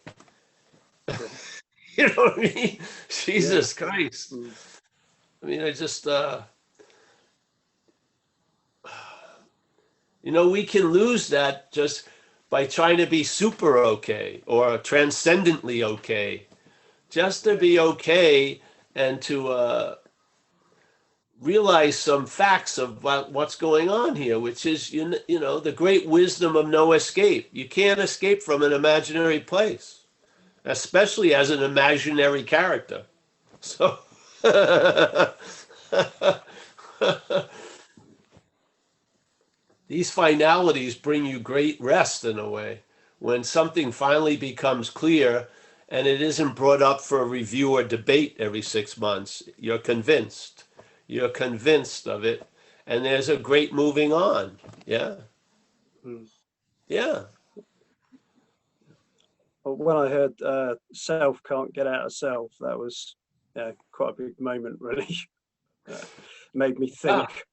You know what I mean? Jesus Christ. Mm. I mean, I just, we can lose that just by trying to be super okay or transcendently okay. Just to be okay and to realize some facts about what's going on here, which is, the great wisdom of no escape. You can't escape from an imaginary place, especially as an imaginary character. So, these finalities bring you great rest in a way. When something finally becomes clear and it isn't brought up for a review or debate every 6 months, you're convinced. You're convinced of it, and there's a great moving on. Yeah. Mm. Yeah. But when I heard self can't get out of self, that was quite a big moment, really. Made me think.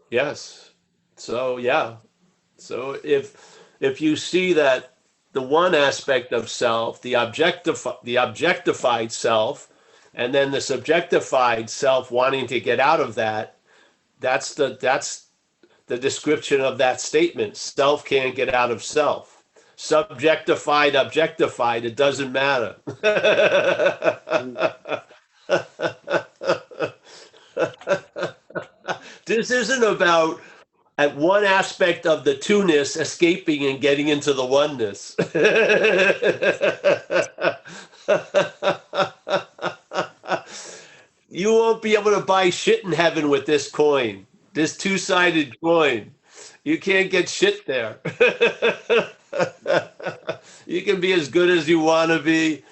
Yes. So, yeah. So if you see that the one aspect of self, the objectified self, and then the subjectified self wanting to get out of that, that's the description of that statement. Self can't get out of self. Subjectified, objectified, it doesn't matter. This isn't about at one aspect of the two-ness escaping and getting into the oneness. You won't be able to buy shit in heaven with this coin, this two-sided coin. You can't get shit there. You can be as good as you want to be.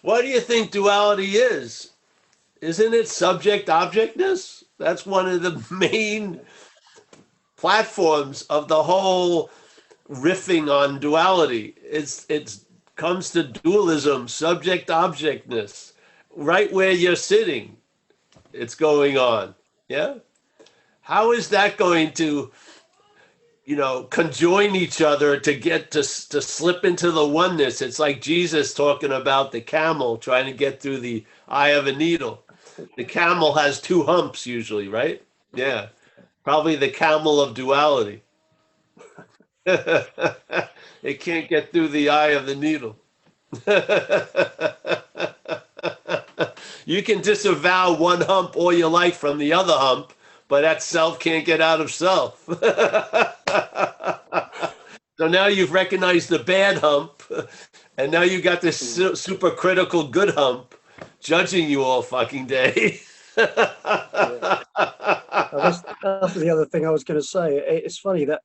What do you think duality is? Isn't it subject-objectness? That's one of the main platforms of the whole riffing on duality. It's comes to dualism, subject-objectness, right where you're sitting. It's going on. Yeah. How is that going to, conjoin each other to get to slip into the oneness? It's like Jesus talking about the camel trying to get through the eye of a needle. The camel has two humps usually, right? Yeah. Probably the camel of duality. It can't get through the eye of the needle. You can disavow one hump all your life from the other hump, but that self can't get out of self. So now you've recognized the bad hump, and now you got this super critical good hump judging you all fucking day. That's the other thing I was going to say. It's funny that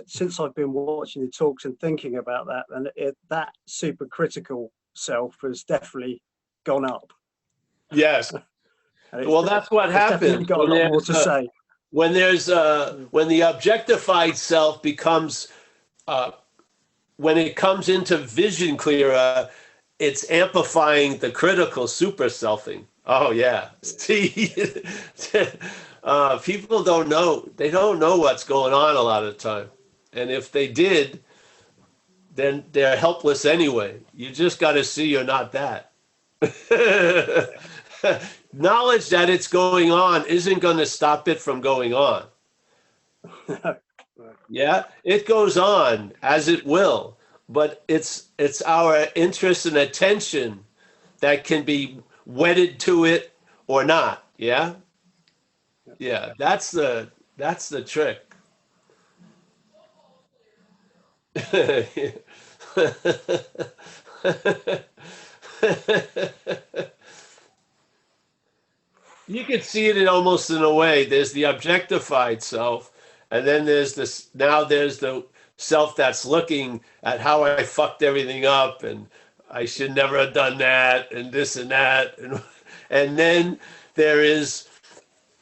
since I've been watching the talks and thinking about that, and that super critical self has definitely gone up. Yes. And Well, that's what it's definitely happens got a lot more to say. when the objectified self becomes when it comes into vision clearer, it's amplifying the critical super selfing. Oh yeah. See, people don't know. They don't know what's going on a lot of the time, and if they did, then they're helpless anyway. You just got to see you're not that. Knowledge that it's going on isn't going to stop it from going on. Yeah, it goes on as it will, but it's our interest and attention that can be wedded to it or not. Yeah, yeah, that's the trick. You could see it in almost in a way. There's the objectified self, and then there's this. Now there's the self that's looking at how I fucked everything up, and I should never have done that, and this and that, and then there is,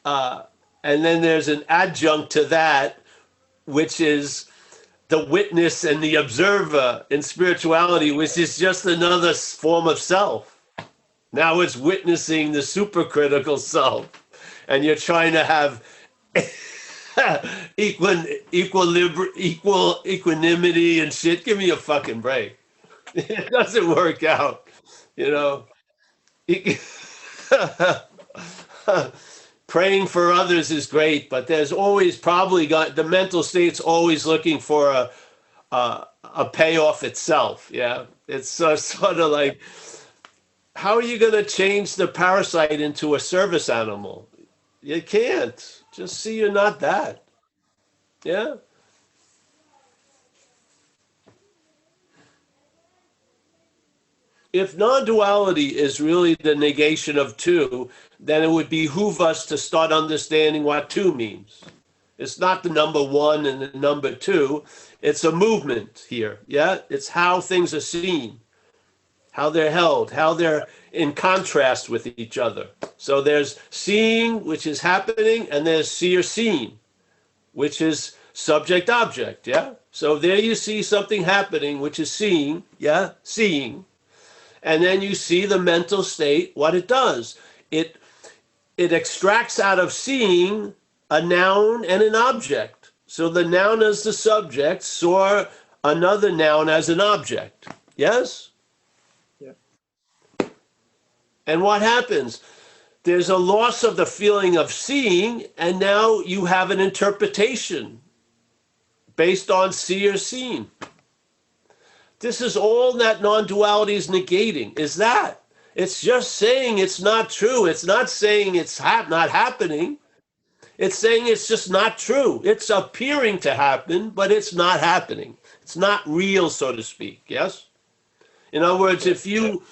and then there's an adjunct to that, which is the witness and the observer in spirituality, which is just another form of self. Now it's witnessing the supercritical self, and you're trying to have equanimity and shit. Give me a fucking break. It doesn't work out, you know. Praying for others is great, but there's always probably the mental state's always looking for a payoff itself. Yeah, it's sort of like, how are you going to change the parasite into a service animal? You can't. Just see you're not that. Yeah. If non-duality is really the negation of two, then it would behoove us to start understanding what two means. It's not the number one and the number two. It's a movement here. Yeah. It's how things are seen, how they're held, how they're in contrast with each other. So there's seeing, which is happening, and there's seer seen, which is subject object. Yeah. So there you see something happening, which is seeing. Yeah. Seeing. And then you see the mental state, what it does. It extracts out of seeing a noun and an object. So the noun as the subject saw another noun as an object. Yes? And what happens? There's a loss of the feeling of seeing, and now you have an interpretation based on seer seen. This is all that non-duality is negating, is that. It's just saying it's not true. It's not saying it's not happening. It's saying it's just not true. It's appearing to happen, but it's not happening. It's not real, so to speak, yes? In other words, if you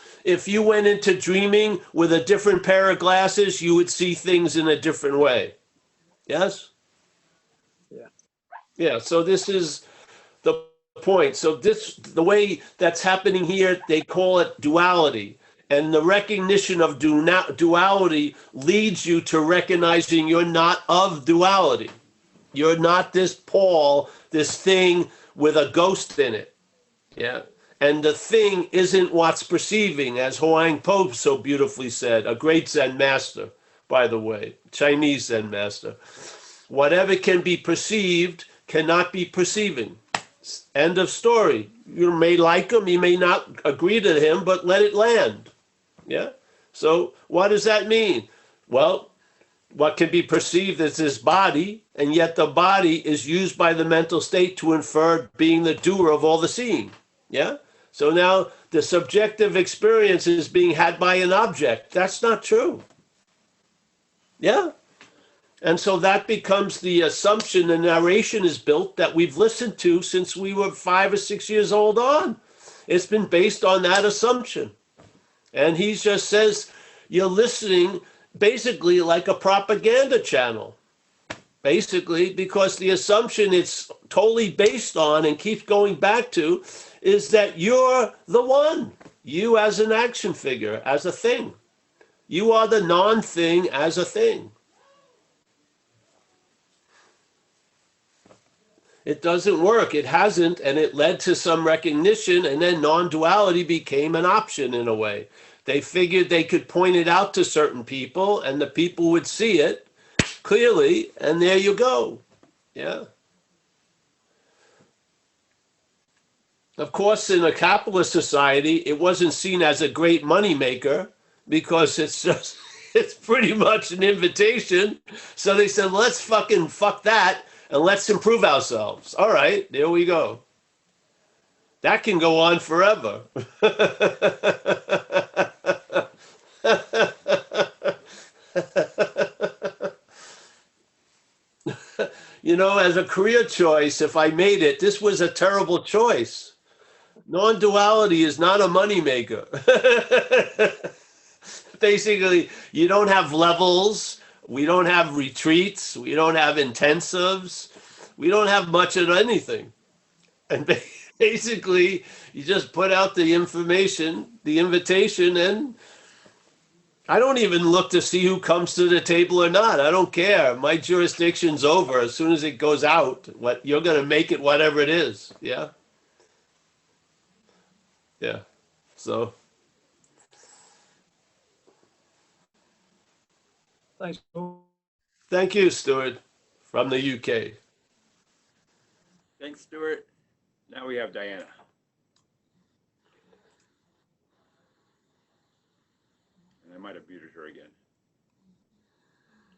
went into dreaming with a different pair of glasses, you would see things in a different way. Yes? Yeah. Yeah, so this is the point. So the way that's happening here, they call it duality. And the recognition of duality leads you to recognizing you're not of duality. You're not this Paul, this thing with a ghost in it. Yeah. And the thing isn't what's perceiving, as Huang Po so beautifully said, a great Zen master, by the way, Chinese Zen master. Whatever can be perceived cannot be perceiving. End of story. You may like him, you may not agree to him, but let it land. Yeah? So what does that mean? Well, what can be perceived is this body, and yet the body is used by the mental state to infer being the doer of all the seeing. Yeah? So now the subjective experience is being had by an object. That's not true. Yeah? And so that becomes the assumption, the narration is built that we've listened to since we were 5 or 6 years old on. It's been based on that assumption. And he just says, you're listening basically like a propaganda channel. Basically, because the assumption it's totally based on and keeps going back to is that you're the one. You as an action figure, as a thing. You are the non-thing as a thing. It doesn't work. It hasn't, and it led to some recognition, and then non-duality became an option in a way. They figured they could point it out to certain people, and the people would see it clearly, and there you go. Yeah. Of course, in a capitalist society, it wasn't seen as a great moneymaker because it's pretty much an invitation. So they said, let's fucking fuck that and let's improve ourselves. All right, there we go. That can go on forever. You know, as a career choice, if I made it, this was a terrible choice. Non-duality is not a moneymaker. Basically, you don't have levels. We don't have retreats. We don't have intensives. We don't have much of anything. And basically, you just put out the information, the invitation, and I don't even look to see who comes to the table or not. I don't care. My jurisdiction's over. As soon as it goes out, what you're going to make it whatever it is. Yeah. Yeah. So. Thanks, Paul. Thank you, Stuart, from the UK. Thanks, Stuart. Now we have Diana. And I might have muted her again.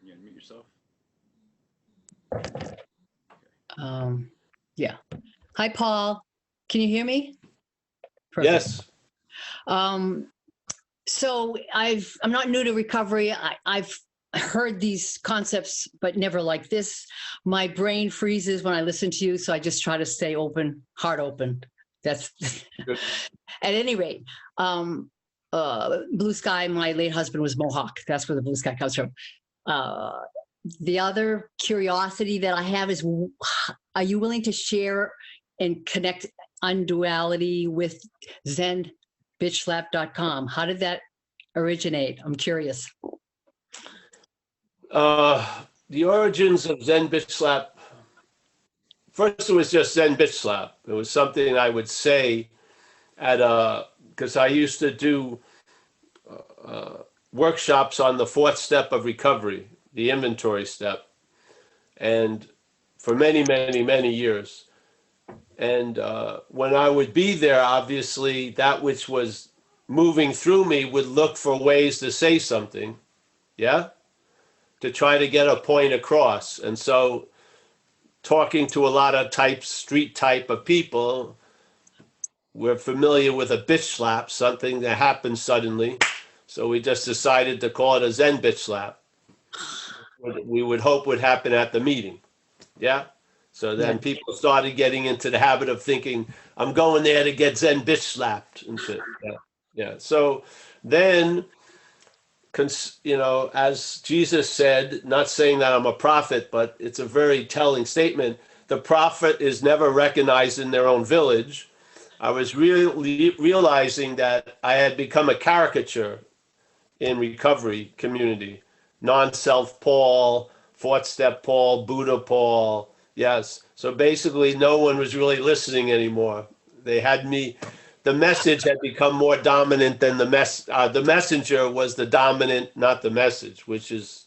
Can you unmute yourself? Yeah. Hi, Paul. Can you hear me? Perfect. Yes. So I'm not new to recovery. I've heard these concepts, but never like this. My brain freezes when I listen to you, so I just try to stay open, heart open. That's Good. At any rate. Blue Sky, my late husband was Mohawk. That's where the blue sky comes from. The other curiosity that I have is, are you willing to share and connect Unduality with zenbitchslap.com? How did that originate? I'm curious. The origins of Zen Bitch Slap. First, it was just Zen Bitch Slap. It was something I would say at because I used to do workshops on the fourth step of recovery, the inventory step, and for many, many, many years. And when I would be there, obviously, that which was moving through me would look for ways to say something, yeah, to try to get a point across. And so talking to a lot of street type of people, we're familiar with a bitch slap, something that happens suddenly. So we just decided to call it a Zen bitch slap. We would hope would happen at the meeting. Yeah. So then people started getting into the habit of thinking, I'm going there to get Zen bitch slapped and shit. Yeah. Yeah. So then, you know, as Jesus said, not saying that I'm a prophet, but it's a very telling statement. The prophet is never recognized in their own village. I was realizing that I had become a caricature in recovery community. Non-self Paul, fourth step Paul, Buddha Paul. Yes. So basically no one was really listening anymore. They had me, the message had become more dominant than the messenger was the dominant, not the message, which is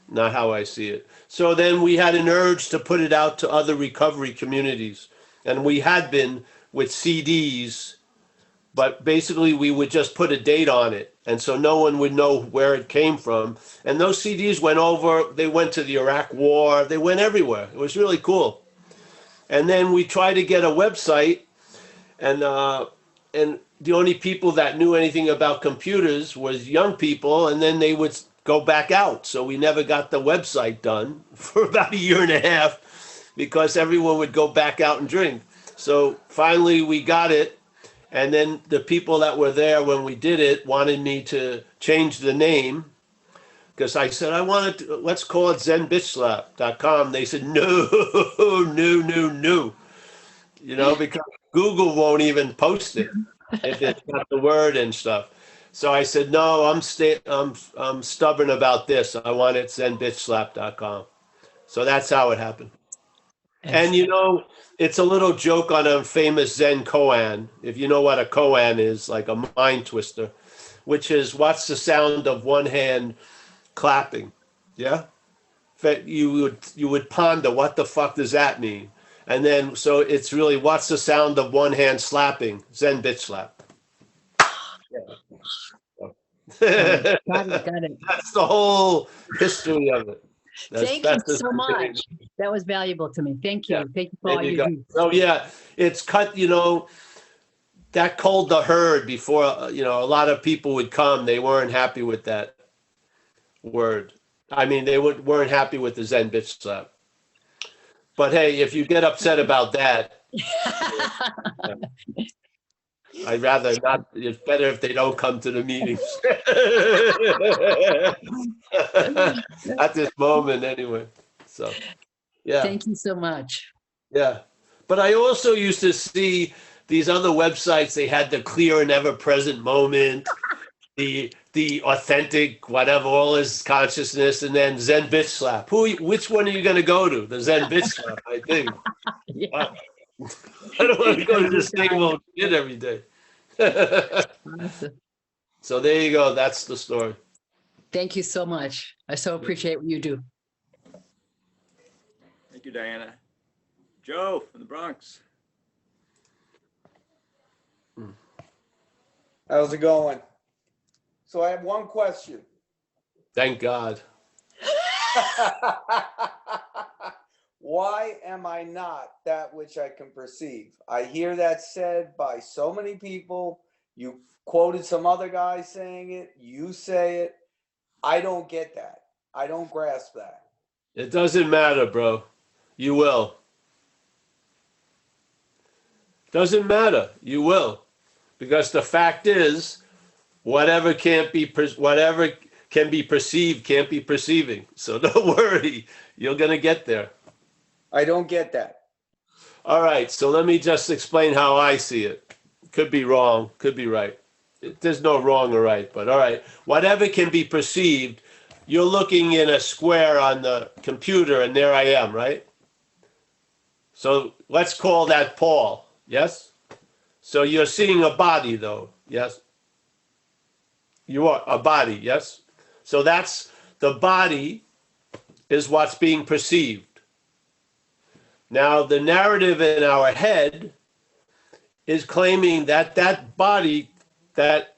not how I see it. So then we had an urge to put it out to other recovery communities. And we had been with CDs, but basically we would just put a date on it. And so no one would know where it came from. And those CDs went over, they went to the Iraq War, they went everywhere. It was really cool. And then we tried to get a website, and the only people that knew anything about computers was young people, and then they would go back out. So we never got the website done for about a year and a half because everyone would go back out and drink. So finally we got it. And then the people that were there when we did it wanted me to change the name because I said, I wanted to, let's call it zenbitchslap.com. They said, no, no. You know, because Google won't even post it if it's got the word and stuff. So I said, no, I'm stubborn about this. I want it zenbitchslap.com. So that's how it happened. And you know, it's a little joke on a famous Zen koan. If you know what a koan is, like a mind twister, which is what's the sound of one hand clapping? Yeah. You would ponder what the fuck does that mean? And then so it's really what's the sound of one hand slapping? Zen bitch slap. Got it. That's the whole history of it. Thank you so much. That was valuable to me. Thank you. Yeah. Thank you for all There you you go. do. Oh yeah, it's cut. You know, that culled the herd before. You know, a lot of people would come. They weren't happy with that word. I mean, they weren't happy with the Zen bitch slap. But hey, if you get upset about that, I'd rather not. It's better if they don't come to the meetings. At this moment, anyway. So, yeah. Thank you so much. Yeah. But I also used to see these other websites, they had the clear and ever present moment, the authentic, whatever, all is consciousness, and then Zen bitch slap. Which one are you going to go to? The Zen bitch slap, I think. Yeah. I don't want to go to the same old shit every day. So there you go. That's the story. Thank you so much. I so appreciate what you do. Thank you, Diana. Joe from the Bronx. How's it going? So I have one question. Thank God. Why am I not that which I can perceive? I hear that said by so many people. You quoted some other guy saying it. You say it. I don't get that. I don't grasp that. It doesn't matter, bro. You will. Doesn't matter. You will. Because the fact is, whatever can be perceived can't be perceiving. So don't worry. You're going to get there. I don't get that. All right. So let me just explain how I see it. Could be wrong. Could be right. There's no wrong or right. But all right. Whatever can be perceived, you're looking in a square on the computer, and there I am, right? So let's call that Paul. Yes? So you're seeing a body, though. Yes? You are a body. Yes? So that's the body is what's being perceived. Now, the narrative in our head is claiming that that body that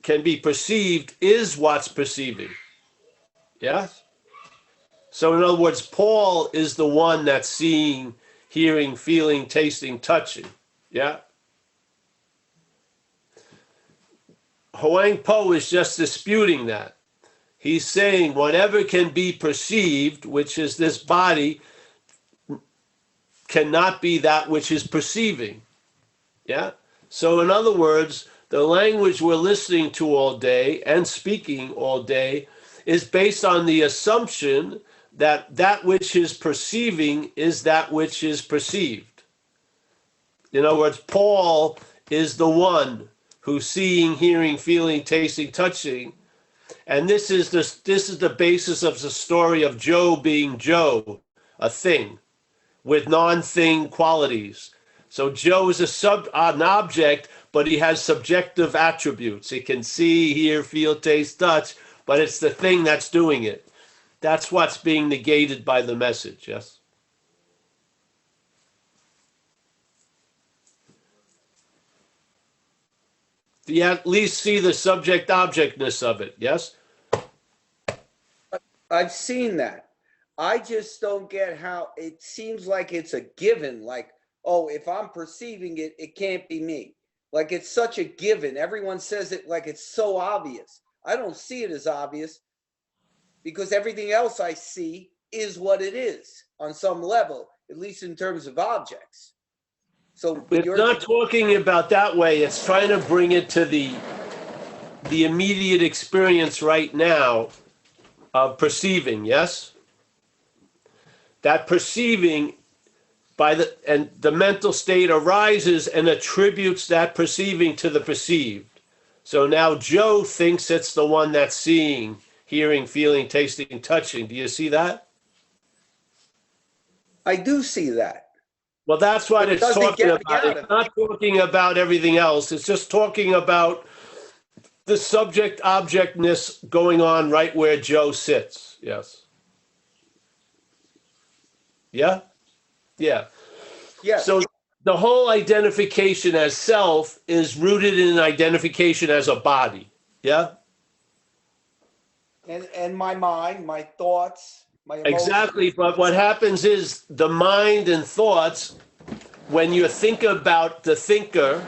can be perceived is what's perceiving. Yes? So in other words, Paul is the one that's seeing, hearing, feeling, tasting, touching. Yeah? Huang Po is just disputing that. He's saying whatever can be perceived, which is this body, cannot be that which is perceiving. Yeah? So in other words, the language we're listening to all day and speaking all day is based on the assumption that that which is perceiving is that which is perceived. In other words, Paul is the one who's seeing, hearing, feeling, tasting, touching. And this is the basis of the story of Joe being Joe, a thing, with non-thing qualities. So Joe is an object, but he has subjective attributes. He can see, hear, feel, taste, touch, but it's the thing that's doing it. That's what's being negated by the message, yes? Do you at least see the subject-objectness of it, yes? I've seen that. I just don't get how it seems like it's a given. Like, oh, if I'm perceiving it, it can't be me. Like it's such a given. Everyone says it like it's so obvious. I don't see it as obvious because everything else I see is what it is on some level, at least in terms of objects. So It's not talking about that way. It's trying to bring it to the immediate experience right now of perceiving, yes? That perceiving and the mental state arises and attributes that perceiving to the perceived. So now Joe thinks it's the one that's seeing, hearing, feeling, tasting, touching. Do you see that? I do see that. Well, that's what But it it's doesn't talking get me about. out It's of it. not talking about everything else. It's just talking about the subject objectness going on right where Joe sits. Yes. Yeah? Yeah. Yes. So the whole identification as self is rooted in identification as a body. Yeah? And my mind, my thoughts, my emotions. Exactly. But what happens is the mind and thoughts, when you think about the thinker,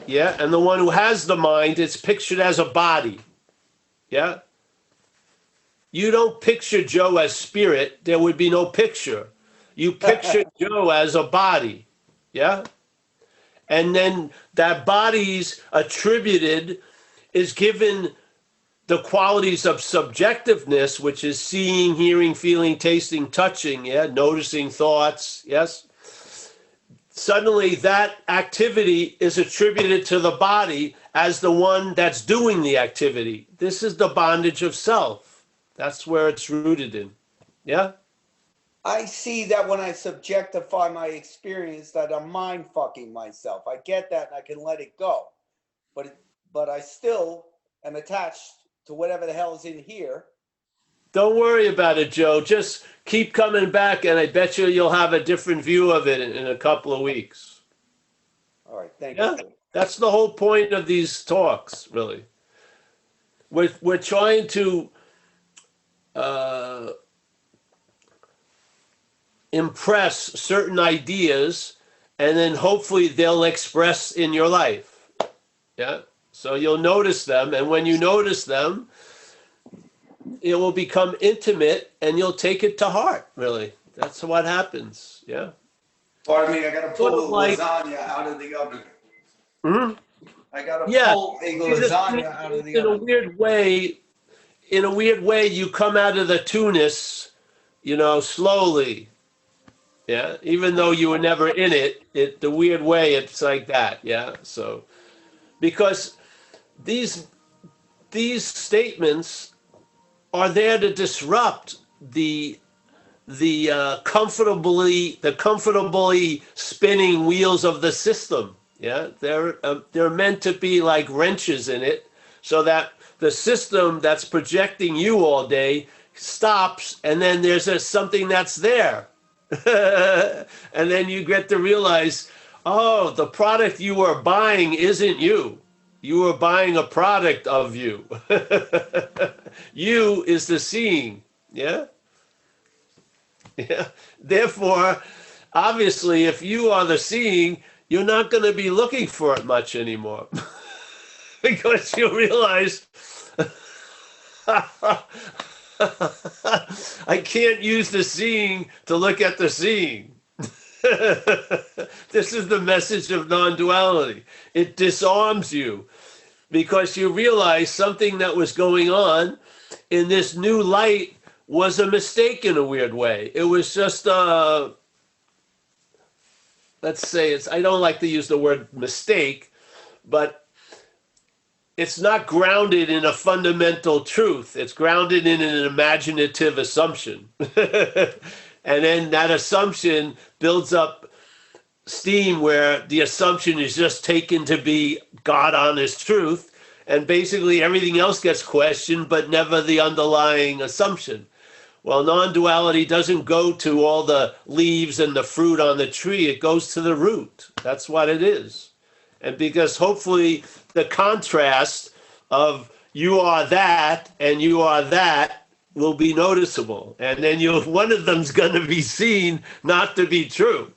yeah, and the one who has the mind, it's pictured as a body. Yeah? You don't picture Joe as spirit, there would be no picture. You picture Joe as a body. Yeah? And then that body's attributed is given the qualities of subjectiveness, which is seeing, hearing, feeling, tasting, touching, yeah, noticing thoughts, yes. Suddenly that activity is attributed to the body as the one that's doing the activity. This is the bondage of self. That's where it's rooted in. Yeah? I see that when I subjectify my experience, that I'm mind fucking myself. I get that and I can let it go. But I still am attached to whatever the hell is in here. Don't worry about it, Joe. Just keep coming back, and I bet you'll have a different view of it in a couple of weeks. All right, thank Yeah, you. that's the whole point of these talks, really. We're trying to impress certain ideas, and then hopefully they'll express in your life. Yeah, so you'll notice them, and when you notice them, it will become intimate, and you'll take it to heart. Really, that's what happens. Yeah. Pardon me, I gotta pull the Like- lasagna out of the oven. Mhm. I gotta Yeah. pull a lasagna out of the In a oven. weird way, you come out of the tunis, slowly. Yeah, even though you were never in it, the weird way, it's like that. Yeah, so because these statements are there to disrupt the comfortably spinning wheels of the system. Yeah, they're meant to be like wrenches in it, so that the system that's projecting you all day stops, and then there's something that's there. And then you get to realize, oh, the product you are buying isn't you. You are buying a product of you. You is the seeing. Yeah? Yeah. Therefore, obviously, if you are the seeing, you're not going to be looking for it much anymore. Because you realize, I can't use the seeing to look at the seeing. This is the message of non-duality. It disarms you because you realize something that was going on in this new light was a mistake in a weird way. It was just let's say I don't like to use the word mistake, but it's not grounded in a fundamental truth. It's grounded in an imaginative assumption. And then that assumption builds up steam where the assumption is just taken to be God honest truth. And basically everything else gets questioned, but never the underlying assumption. Well, non-duality doesn't go to all the leaves and the fruit on the tree. It goes to the root. That's what it is. And because hopefully the contrast of you are that and you are that will be noticeable. And then one of them's going to be seen not to be true.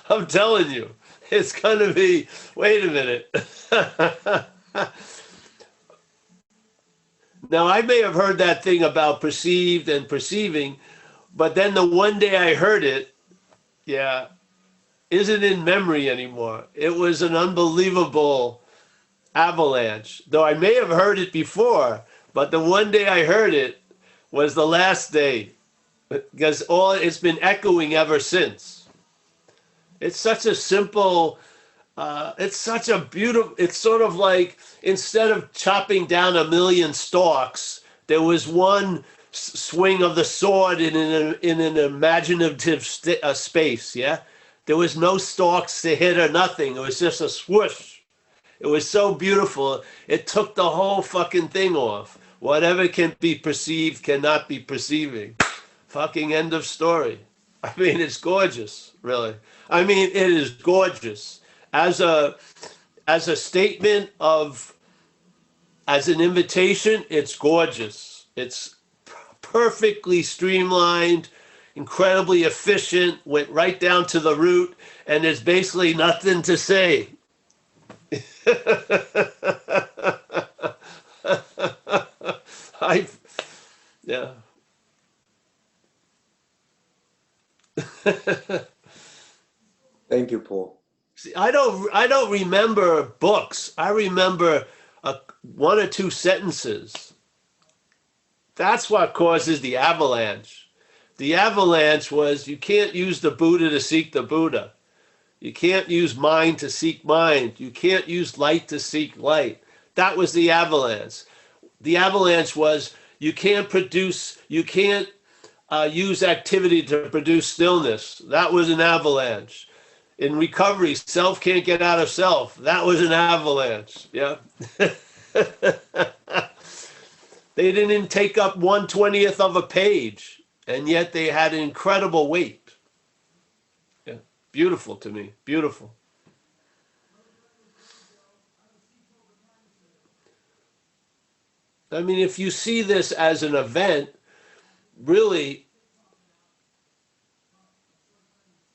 I'm telling you, it's going to be, wait a minute. Now, I may have heard that thing about perceived and perceiving, but then the one day I heard it, yeah, isn't in memory anymore. It was an unbelievable avalanche. Though I may have heard it before, but the one day I heard it was the last day, because it's been echoing ever since. It's such a simple It's such a beautiful, it's sort of like instead of chopping down a million stalks, there was one swing of the sword in an imaginative space. Yeah. There was no stalks to hit or nothing. It was just a swoosh. It was so beautiful. It took the whole fucking thing off. Whatever can be perceived cannot be perceiving. Fucking end of story. I mean, it's gorgeous, really. I mean, it is gorgeous. As a statement of, as an invitation, it's gorgeous. It's perfectly streamlined, incredibly efficient, went right down to the root, and there's basically nothing to say. Yeah. Thank you, Paul. See, I don't remember books. I remember one or two sentences. That's what causes the avalanche. The avalanche was you can't use the Buddha to seek the Buddha. You can't use mind to seek mind. You can't use light to seek light. That was the avalanche. The avalanche was you can't use activity to produce stillness. That was an avalanche. In recovery, self can't get out of self. That was an avalanche. Yeah. They didn't take up 1/20th of a page, and yet they had incredible weight. Yeah. Beautiful to me. Beautiful. I mean, if you see this as an event, really,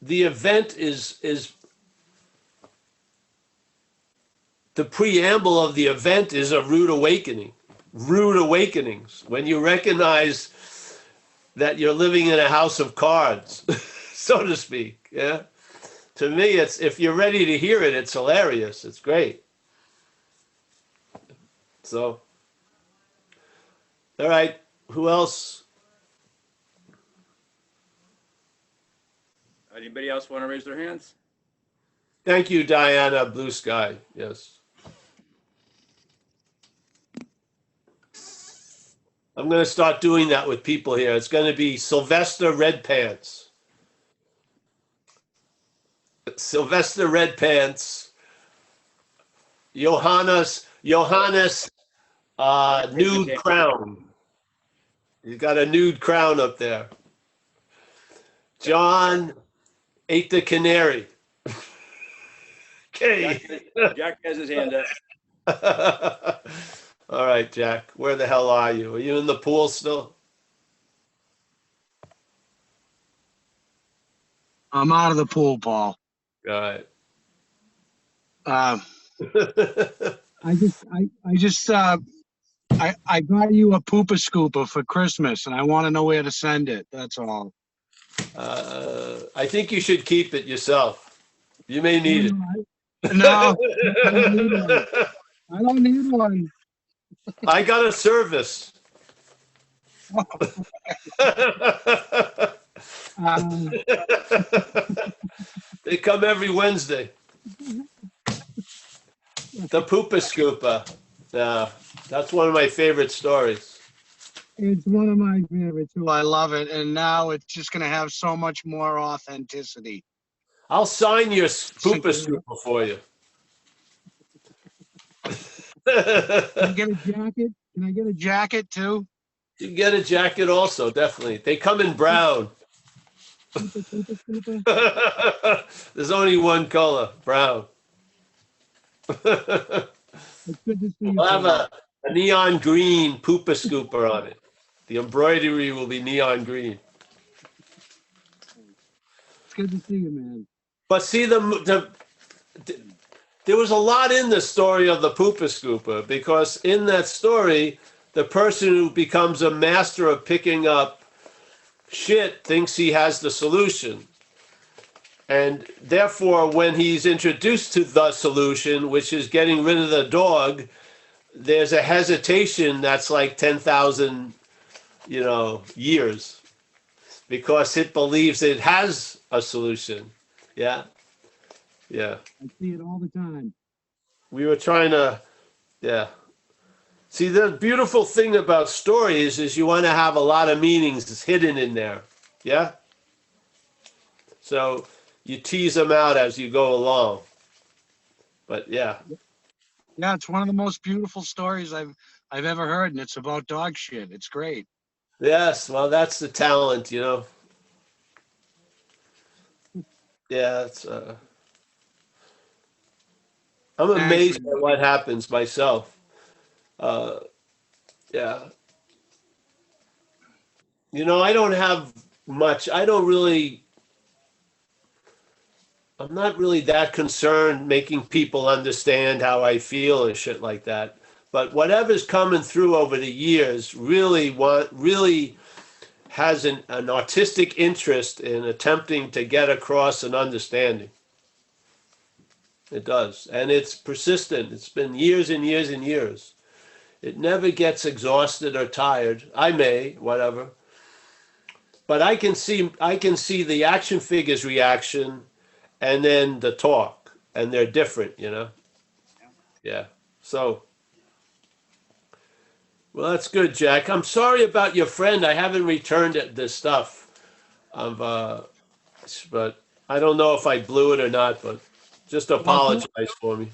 the event is the preamble of the event is a rude awakening. Rude awakenings. When you recognize that you're living in a house of cards, so to speak. Yeah. To me, it's if you're ready to hear it, it's hilarious. It's great. So, all right. Who else? Anybody else want to raise their hands? Thank you, Diana. Blue Sky. Yes. I'm going to start doing that with people here. It's going to be Sylvester Red Pants. Sylvester Red Pants. Johannes nude crown. He's got a nude crown up there. John ate the canary. Okay. Jack has his hand up. All right, Jack. Where the hell are you? Are you in the pool still? I'm out of the pool, Paul. All right. I got you a pooper scooper for Christmas, and I want to know where to send it. That's all. I think you should keep it yourself. You may need it. No, I don't need one. I got a service. They come every Wednesday. The Poopa Scoopa. Yeah, that's one of my favorite stories. It's one of my favorites too. I love it, and now it's just going to have so much more authenticity. I'll sign your Poopa Scoopa for you. Can I get a jacket? Can I get a jacket too? You can get a jacket also, definitely. They come in brown. There's only one color, brown. It's good to see you. We'll have a neon green Poopa Scooper on it. The embroidery will be neon green. It's good to see you, man. But see, there was a lot in the story of the Poopa Scooper, because in that story, the person who becomes a master of picking up shit thinks he has the solution. And therefore, when he's introduced to the solution, which is getting rid of the dog, there's a hesitation that's like 10,000, years, because it believes it has a solution. Yeah. Yeah. I see it all the time. We were trying to, yeah. See, the beautiful thing about stories is you want to have a lot of meanings hidden in there. Yeah? So you tease them out as you go along. But yeah. Yeah, it's one of the most beautiful stories I've ever heard, and it's about dog shit. It's great. Yes, well, that's the talent, you know. Yeah, it's I'm Thanks, amazed man. at what happens myself. Uh, yeah. You know, I don't have much. I'm not really that concerned making people understand how I feel and shit like that. But whatever's coming through over the years really has an artistic interest in attempting to get across an understanding. It does. And it's persistent. It's been years and years and years. It never gets exhausted or tired. I may, whatever. But I can see the action figures reaction and then the talk, and they're different, you know. Yeah. So, well, that's good, Jack. I'm sorry about your friend. I haven't returned the stuff. Of but I don't know if I blew it or not. But just Well, apologize for me.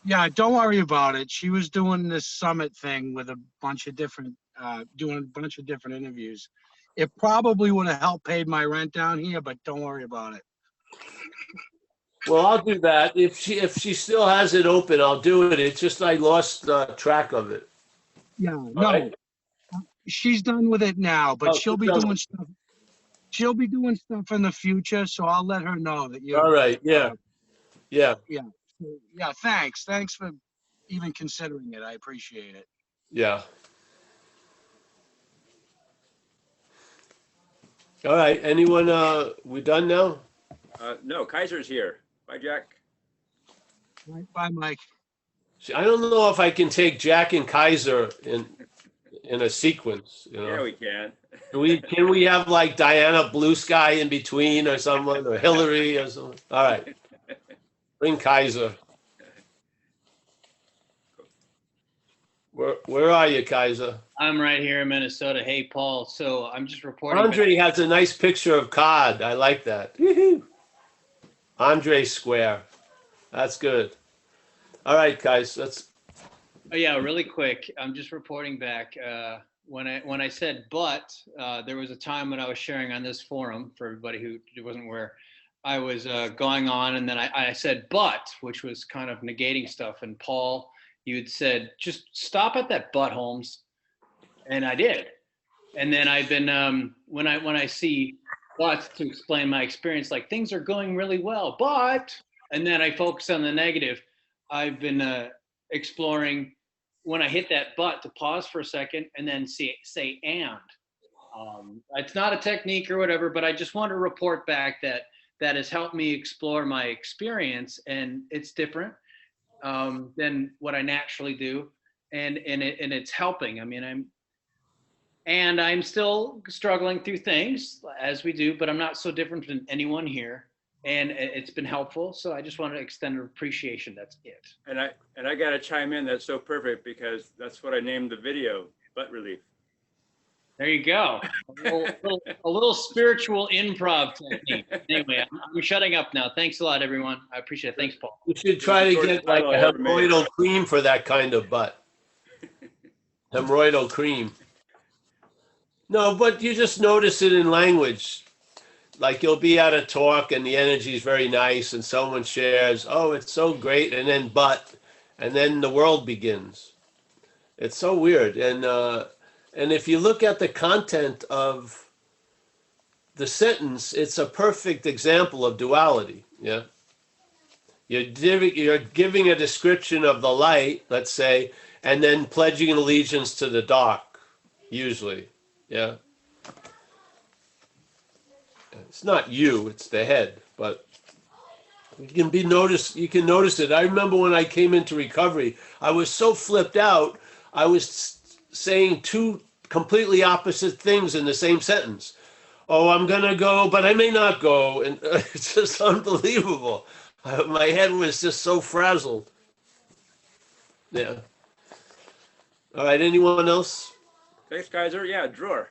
yeah, don't worry about it. She was doing this summit thing with a bunch of different, doing a bunch of different interviews. It probably would have helped pay my rent down here, but don't worry about it. Well, I'll do that. If she still has it open, I'll do it. It's just I lost track of it. Yeah, All no, right. she's done with it now, but Oh, she'll be doing stuff. She'll be doing stuff in the future, so I'll let her know that you. All right. Yeah. Yeah. Yeah. So, yeah. Thanks. Thanks for even considering it. I appreciate it. Yeah. All right. Anyone? We done now? No, Kaiser's here. Bye, Jack. Bye, Mike. I don't know if I can take Jack and Kaiser in a sequence. You know. Yeah, we can. Can we have like Diana Blue Sky in between or someone, or Hillary or something? All right. Bring Kaiser. Where are you, Kaiser? I'm right here in Minnesota. Hey, Paul. So I'm just reporting. Andre has a nice picture of cod. I like that. Woo-hoo. Andre Square. That's good. All right, guys. Oh yeah, really quick. I'm just reporting back. When I said but, there was a time when I was sharing on this forum for everybody who wasn't aware. I was going on, and then I said but, which was kind of negating stuff. And Paul, you had said just stop at that but, Holmes, and I did. And then I've been when I see but to explain my experience, like things are going really well, but, and then I focus on the negative. I've been exploring when I hit that but to pause for a second and then say and. It's not a technique or whatever, but I just want to report back that has helped me explore my experience, and it's different than what I naturally do, and it's helping. I mean, I'm still struggling through things as we do, but I'm not so different than anyone here. And it's been helpful. So I just want to extend an appreciation. That's it. And I got to chime in. That's so perfect because that's what I named the video, butt relief. There you go. A little spiritual improv technique. Anyway, I'm shutting up now. Thanks a lot, everyone. I appreciate it. Thanks, Paul. You should try to get like a hemorrhoidal cream for that kind of butt. Hemorrhoidal cream. No, but you just notice it in language. Like you'll be at a talk and the energy is very nice and someone shares, oh, it's so great, and then but, and then the world begins. It's so weird. And if you look at the content of the sentence, it's a perfect example of duality. Yeah. You're giving a description of the light, let's say, and then pledging allegiance to the dark, usually. Yeah. It's not you, it's the head, but you can notice it. I remember when I came into recovery, I was so flipped out, I was saying two completely opposite things in the same sentence. Oh, I'm going to go, but I may not go. And it's just unbelievable. My head was just so frazzled. Yeah. All right. Anyone else? Thanks, Kaiser. Yeah, drawer.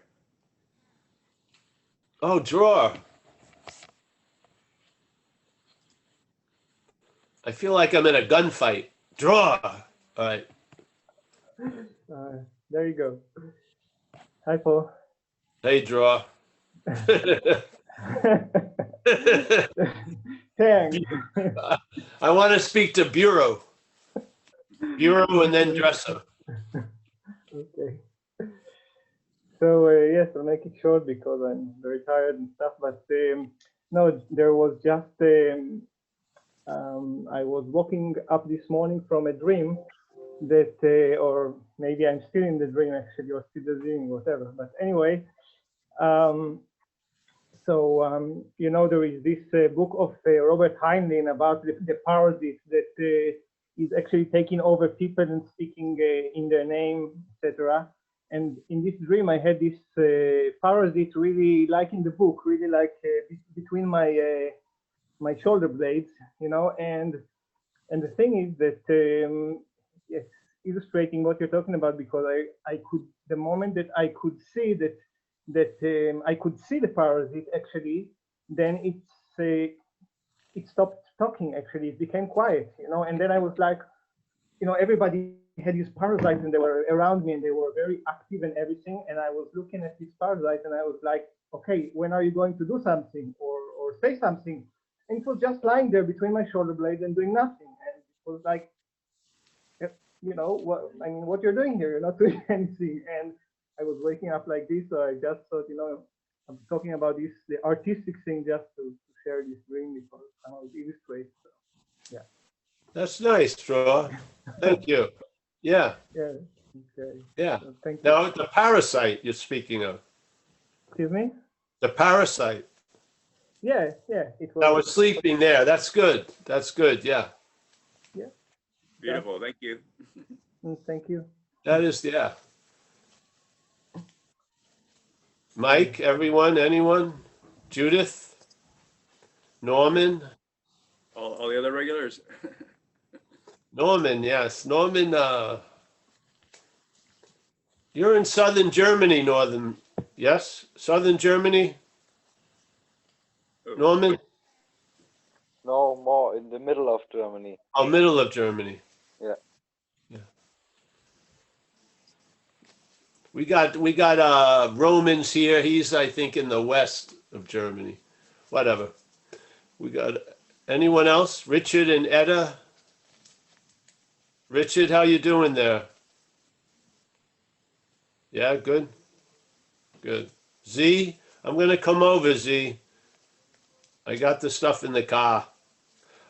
Oh, drawer. I feel like I'm in a gunfight. Drawer. All right. There you go. Hi, Paul. Hey, drawer. Thanks. I want to speak to Bureau. Bureau and then dresser. Okay. So yes, I'll make it short because I'm very tired and stuff. But no, there was just I was waking up this morning from a dream that, or maybe I'm still in the dream actually, or still dreaming, whatever. But anyway, you know, there is this book of Robert Heinlein about the parasite that is actually taking over people and speaking in their name, etc. And in this dream, I had this parasite really like in the book, really like between my my shoulder blades, you know. And the thing is that it's illustrating what you're talking about, because I could, the moment that I could see that I could see the parasite actually, then it stopped talking actually, it became quiet, you know. And then I was like, you know, everybody had these parasites and they were around me and they were very active and everything. And I was looking at these parasites and I was like, okay, when are you going to do something or say something? And it was just lying there between my shoulder blades and doing nothing. And it was like, you know, what I mean, what you're doing here, you're not doing anything. And I was waking up like this, so I just thought, you know, I'm talking about this, the artistic thing, just to share this dream because somehow it illustrates. So, yeah. That's nice, drawer. Thank you. Yeah. Yeah. Okay. Yeah. So thank you. Now, the parasite you're speaking of. Excuse me? The parasite. Yeah, yeah. It was. I was sleeping there. That's good. That's good. Yeah. Yeah. Beautiful. Thank you. Thank you. That is, yeah. Mike, everyone, anyone? Judith? Norman? All the other regulars. Norman, yes. Norman, you're in southern Germany, yes? Southern Germany? Norman? No, more in the middle of Germany. Oh, middle of Germany. Yeah. Yeah. We got Romans here. He's, I think, in the west of Germany. Whatever. We got anyone else? Richard and Etta? Richard, how you doing there? Yeah, good. Good. Z, I'm gonna come over, Z. I got the stuff in the car.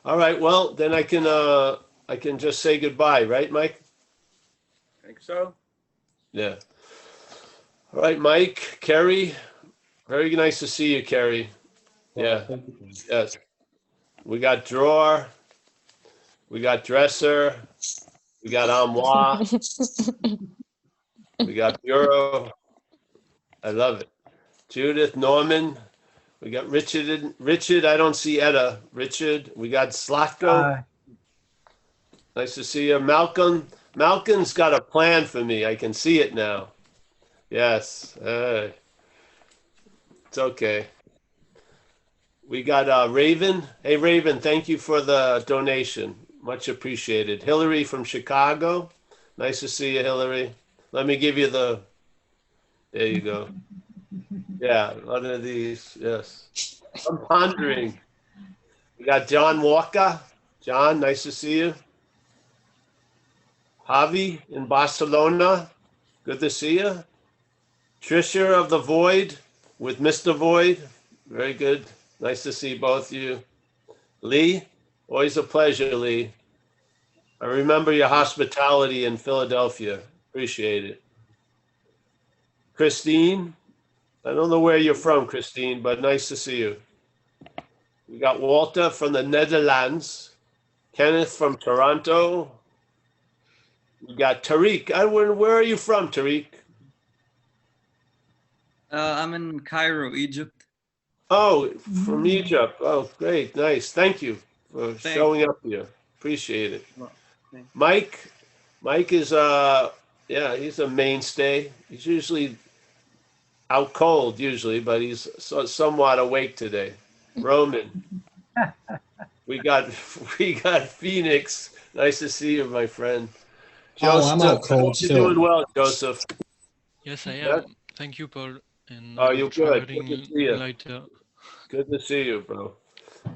All right, well, then I can just say goodbye, right, Mike? I think so. Yeah. All right, Mike, Kerry. Very nice to see you, Kerry. Yeah. Yes. We got drawer. We got dresser. We got armoire. We got bureau. I love it. Judith, Norman. We got Richard. Richard, I don't see Etta. Richard. We got Slatko. Nice to see you. Malcolm. Malcolm's got a plan for me. I can see it now. Yes. It's okay. We got Raven. Hey, Raven, thank you for the donation. Much appreciated. Hillary from Chicago. Nice to see you, Hillary. Let me give you the, there you go. Yeah, one of these, yes. I'm pondering. We got John Walker. John, nice to see you. Javi in Barcelona. Good to see you. Trisha of the Void with Mr. Void. Very good. Nice to see both of you. Lee, always a pleasure, Lee. I remember your hospitality in Philadelphia. Appreciate it. Christine, I don't know where you're from, Christine, but nice to see you. We got Walter from the Netherlands. Kenneth from Toronto. We got Tariq. Where are you from, Tariq? I'm in Cairo, Egypt. Oh, from Egypt. Oh, great. Nice. Thank you. for showing up here. Appreciate it. Mike is yeah, he's a mainstay. He's usually out cold usually, but he's somewhat awake today. Roman. We got Phoenix. Nice to see you, my friend. Oh, I'm out Joseph, cold you're too. doing well, Joseph. Yes, I am. Yeah? Thank you, Paul. And Oh, I you're will good. traveling Good to see you. later. Good to see you, bro.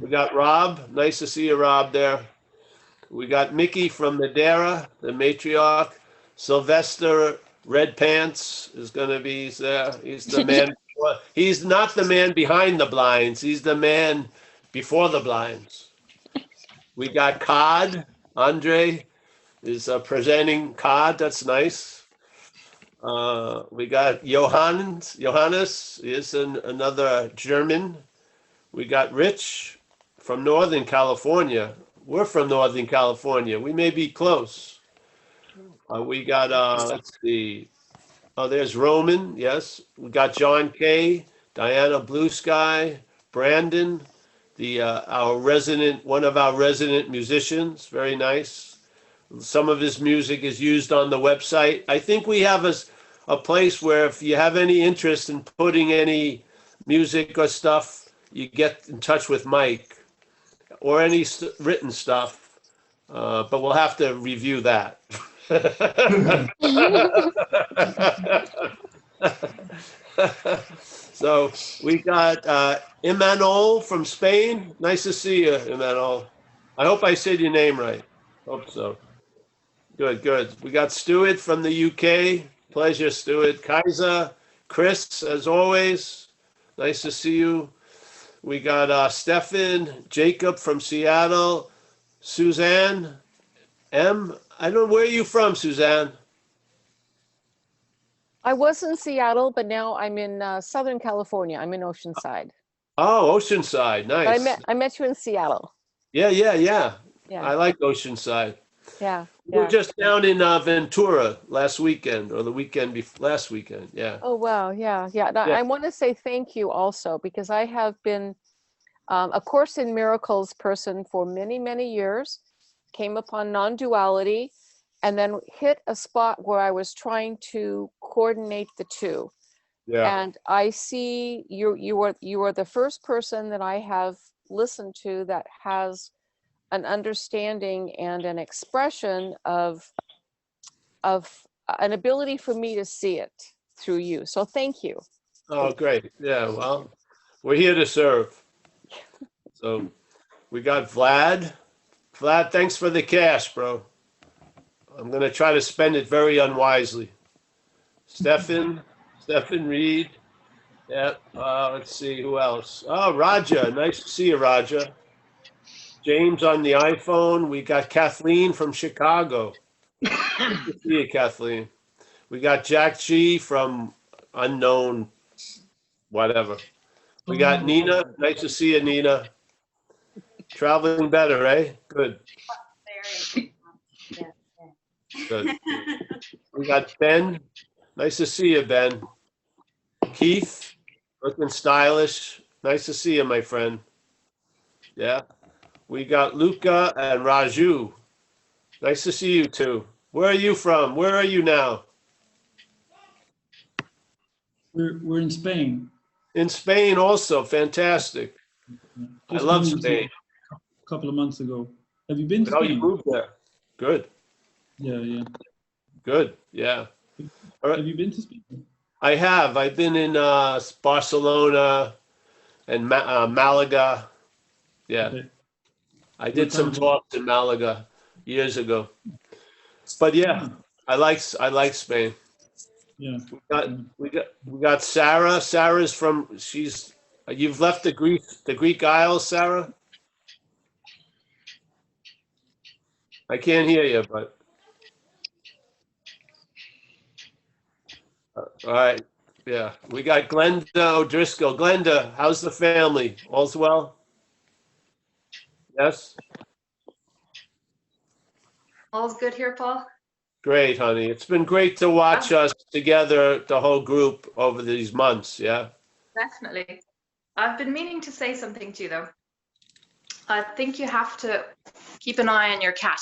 We got Rob. Nice to see you, Rob, there. We got Mickey from Madeira, the matriarch. Sylvester Red Pants is going to be there. He's the man. He's not the man behind the blinds. He's the man before the blinds. We got Cod. Andre is presenting Cod. That's nice. We got Johannes is another German. We got Rich from Northern California. We're from Northern California. We may be close. We got, let's see. Oh, there's Roman. Yes. We got John Kay, Diana Blue Sky, Brandon, one of our resident musicians. Very nice. Some of his music is used on the website. I think we have a place where if you have any interest in putting any music or stuff, you get in touch with Mike or any written stuff, but we'll have to review that. So we got Imanol from Spain. Nice to see you, Imanol. I hope I said your name right. Hope so. Good, good. We got Stuart from the UK. Pleasure, Stuart. Kaiser, Chris, as always. Nice to see you. We got Stefan, Jacob from Seattle, Suzanne M. I don't know, where are you from, Suzanne? I was in Seattle, but now I'm in Southern California. I'm in Oceanside. Oh, Oceanside, But nice. I met you in Seattle. Yeah. Yeah. I like Oceanside. Yeah. We were just down in Ventura last weekend, or the weekend before last weekend. Yeah. Oh, wow. Yeah. Yeah. Now, Yeah. I want to say thank you also, because I have been a Course in Miracles person for many, many years, came upon non-duality, and then hit a spot where I was trying to coordinate the two. Yeah. And I see you are the first person that I have listened to that has an understanding and an expression of an ability for me to see it through you. So thank you. Oh, great. Yeah. Well, we're here to serve. So we got Vlad. Vlad, thanks for the cash, bro. I'm going to try to spend it very unwisely. Stefan Reed. Yeah. Let's see who else. Oh, Raja. Nice to see you, Raja. James on the iPhone. We got Kathleen from Chicago. Good to see you, Kathleen. We got Jack G from unknown whatever. We got Nina. Nice to see you, Nina. Traveling better, eh? Good. Good. We got Ben. Nice to see you, Ben. Keith, looking stylish. Nice to see you, my friend. Yeah. We got Luca and Raju. Nice to see you too. Where are you from? Where are you now? We're in Spain. In Spain also. Fantastic. I Just love moved Spain. a couple of months ago. Have you been to Oh, Spain? you moved there. Good. Yeah. Good. Yeah. Have you been to Spain? I have. I've been in Barcelona and Malaga. Yeah. Okay. I did some talks in Malaga years ago. But yeah, I like Spain. Yeah. We got Sarah. Sarah's from you've left the Greek Isles, Sarah? I can't hear you, but all right. Yeah. We got Glenda O'Driscoll. Glenda, how's the family? All's well? Yes? All's good here, Paul? Great, honey. It's been great to watch us together, the whole group, over these months, yeah? Definitely. I've been meaning to say something to you, though. I think you have to keep an eye on your cat.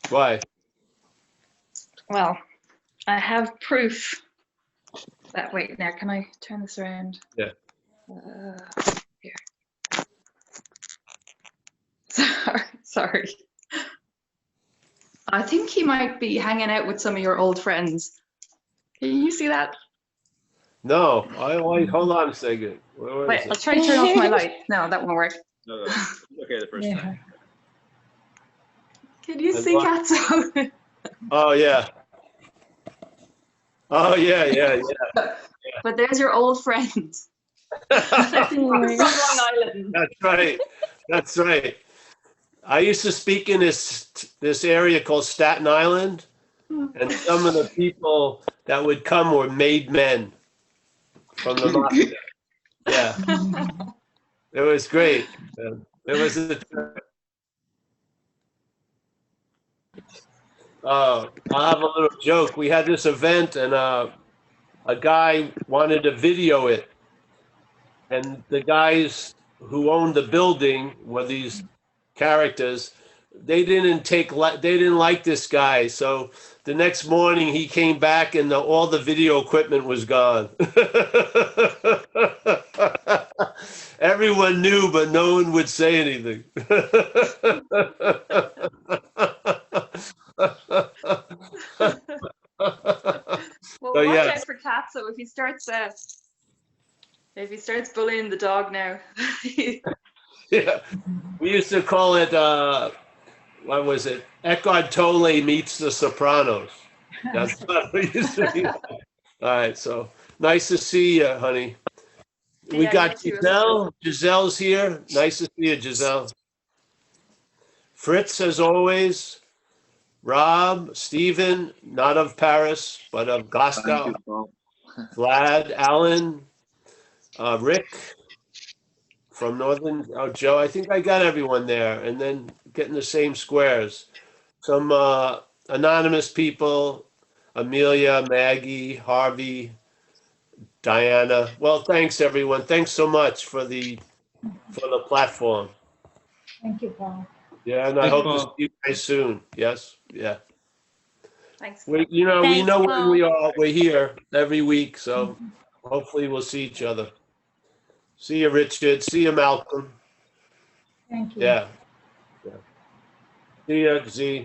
Why? Well, I have proof that, wait, now can I turn this around? Yeah. Here. Sorry. I think he might be hanging out with some of your old friends. Can you see that? No, wait, hold on a second. Where Wait, is I'll it? try to turn off my light. No, that won't work. No, it's okay the first time. Can you And see what? Katso? Oh, yeah. Oh, yeah. But there's your old friends. From Long Island. That's right. That's right. I used to speak in this area called Staten Island, and some of the people that would come were made men from the mafia. Yeah, it was great. It was I'll have a little joke. We had this event, and a guy wanted to video it, and the guys who owned the building were these characters. They didn't like this guy, so the next morning he came back and all the video equipment was gone. Everyone knew, but no one would say anything. Well, So, watch yes. out for Katso if he starts bullying the dog now. Yeah, we used to call it, what was it? Eckhart Tolle meets the Sopranos. That's what we used to do. All right, so nice to see you, honey. We Yeah, got you too, as well. Giselle. Giselle's here. Nice to see you, Giselle. Fritz, as always. Rob, Stephen, not of Paris, but of Glasgow. Thank you, Paul. Vlad, Alan, Rick from Northern, Joe. I think I got everyone there, and then getting the same squares. Some anonymous people, Amelia, Maggie, Harvey, Diana. Well, thanks everyone. Thanks so much for the platform. Thank you, Paul. Yeah, and I Thanks, hope to Paul. see you guys soon. Yes, yeah. Thanks. We Thanks, know when Paul. we are. We're here every week, so hopefully we'll see each other. See you, Richard. See you, Malcolm. Thank you. Yeah. See you, Z.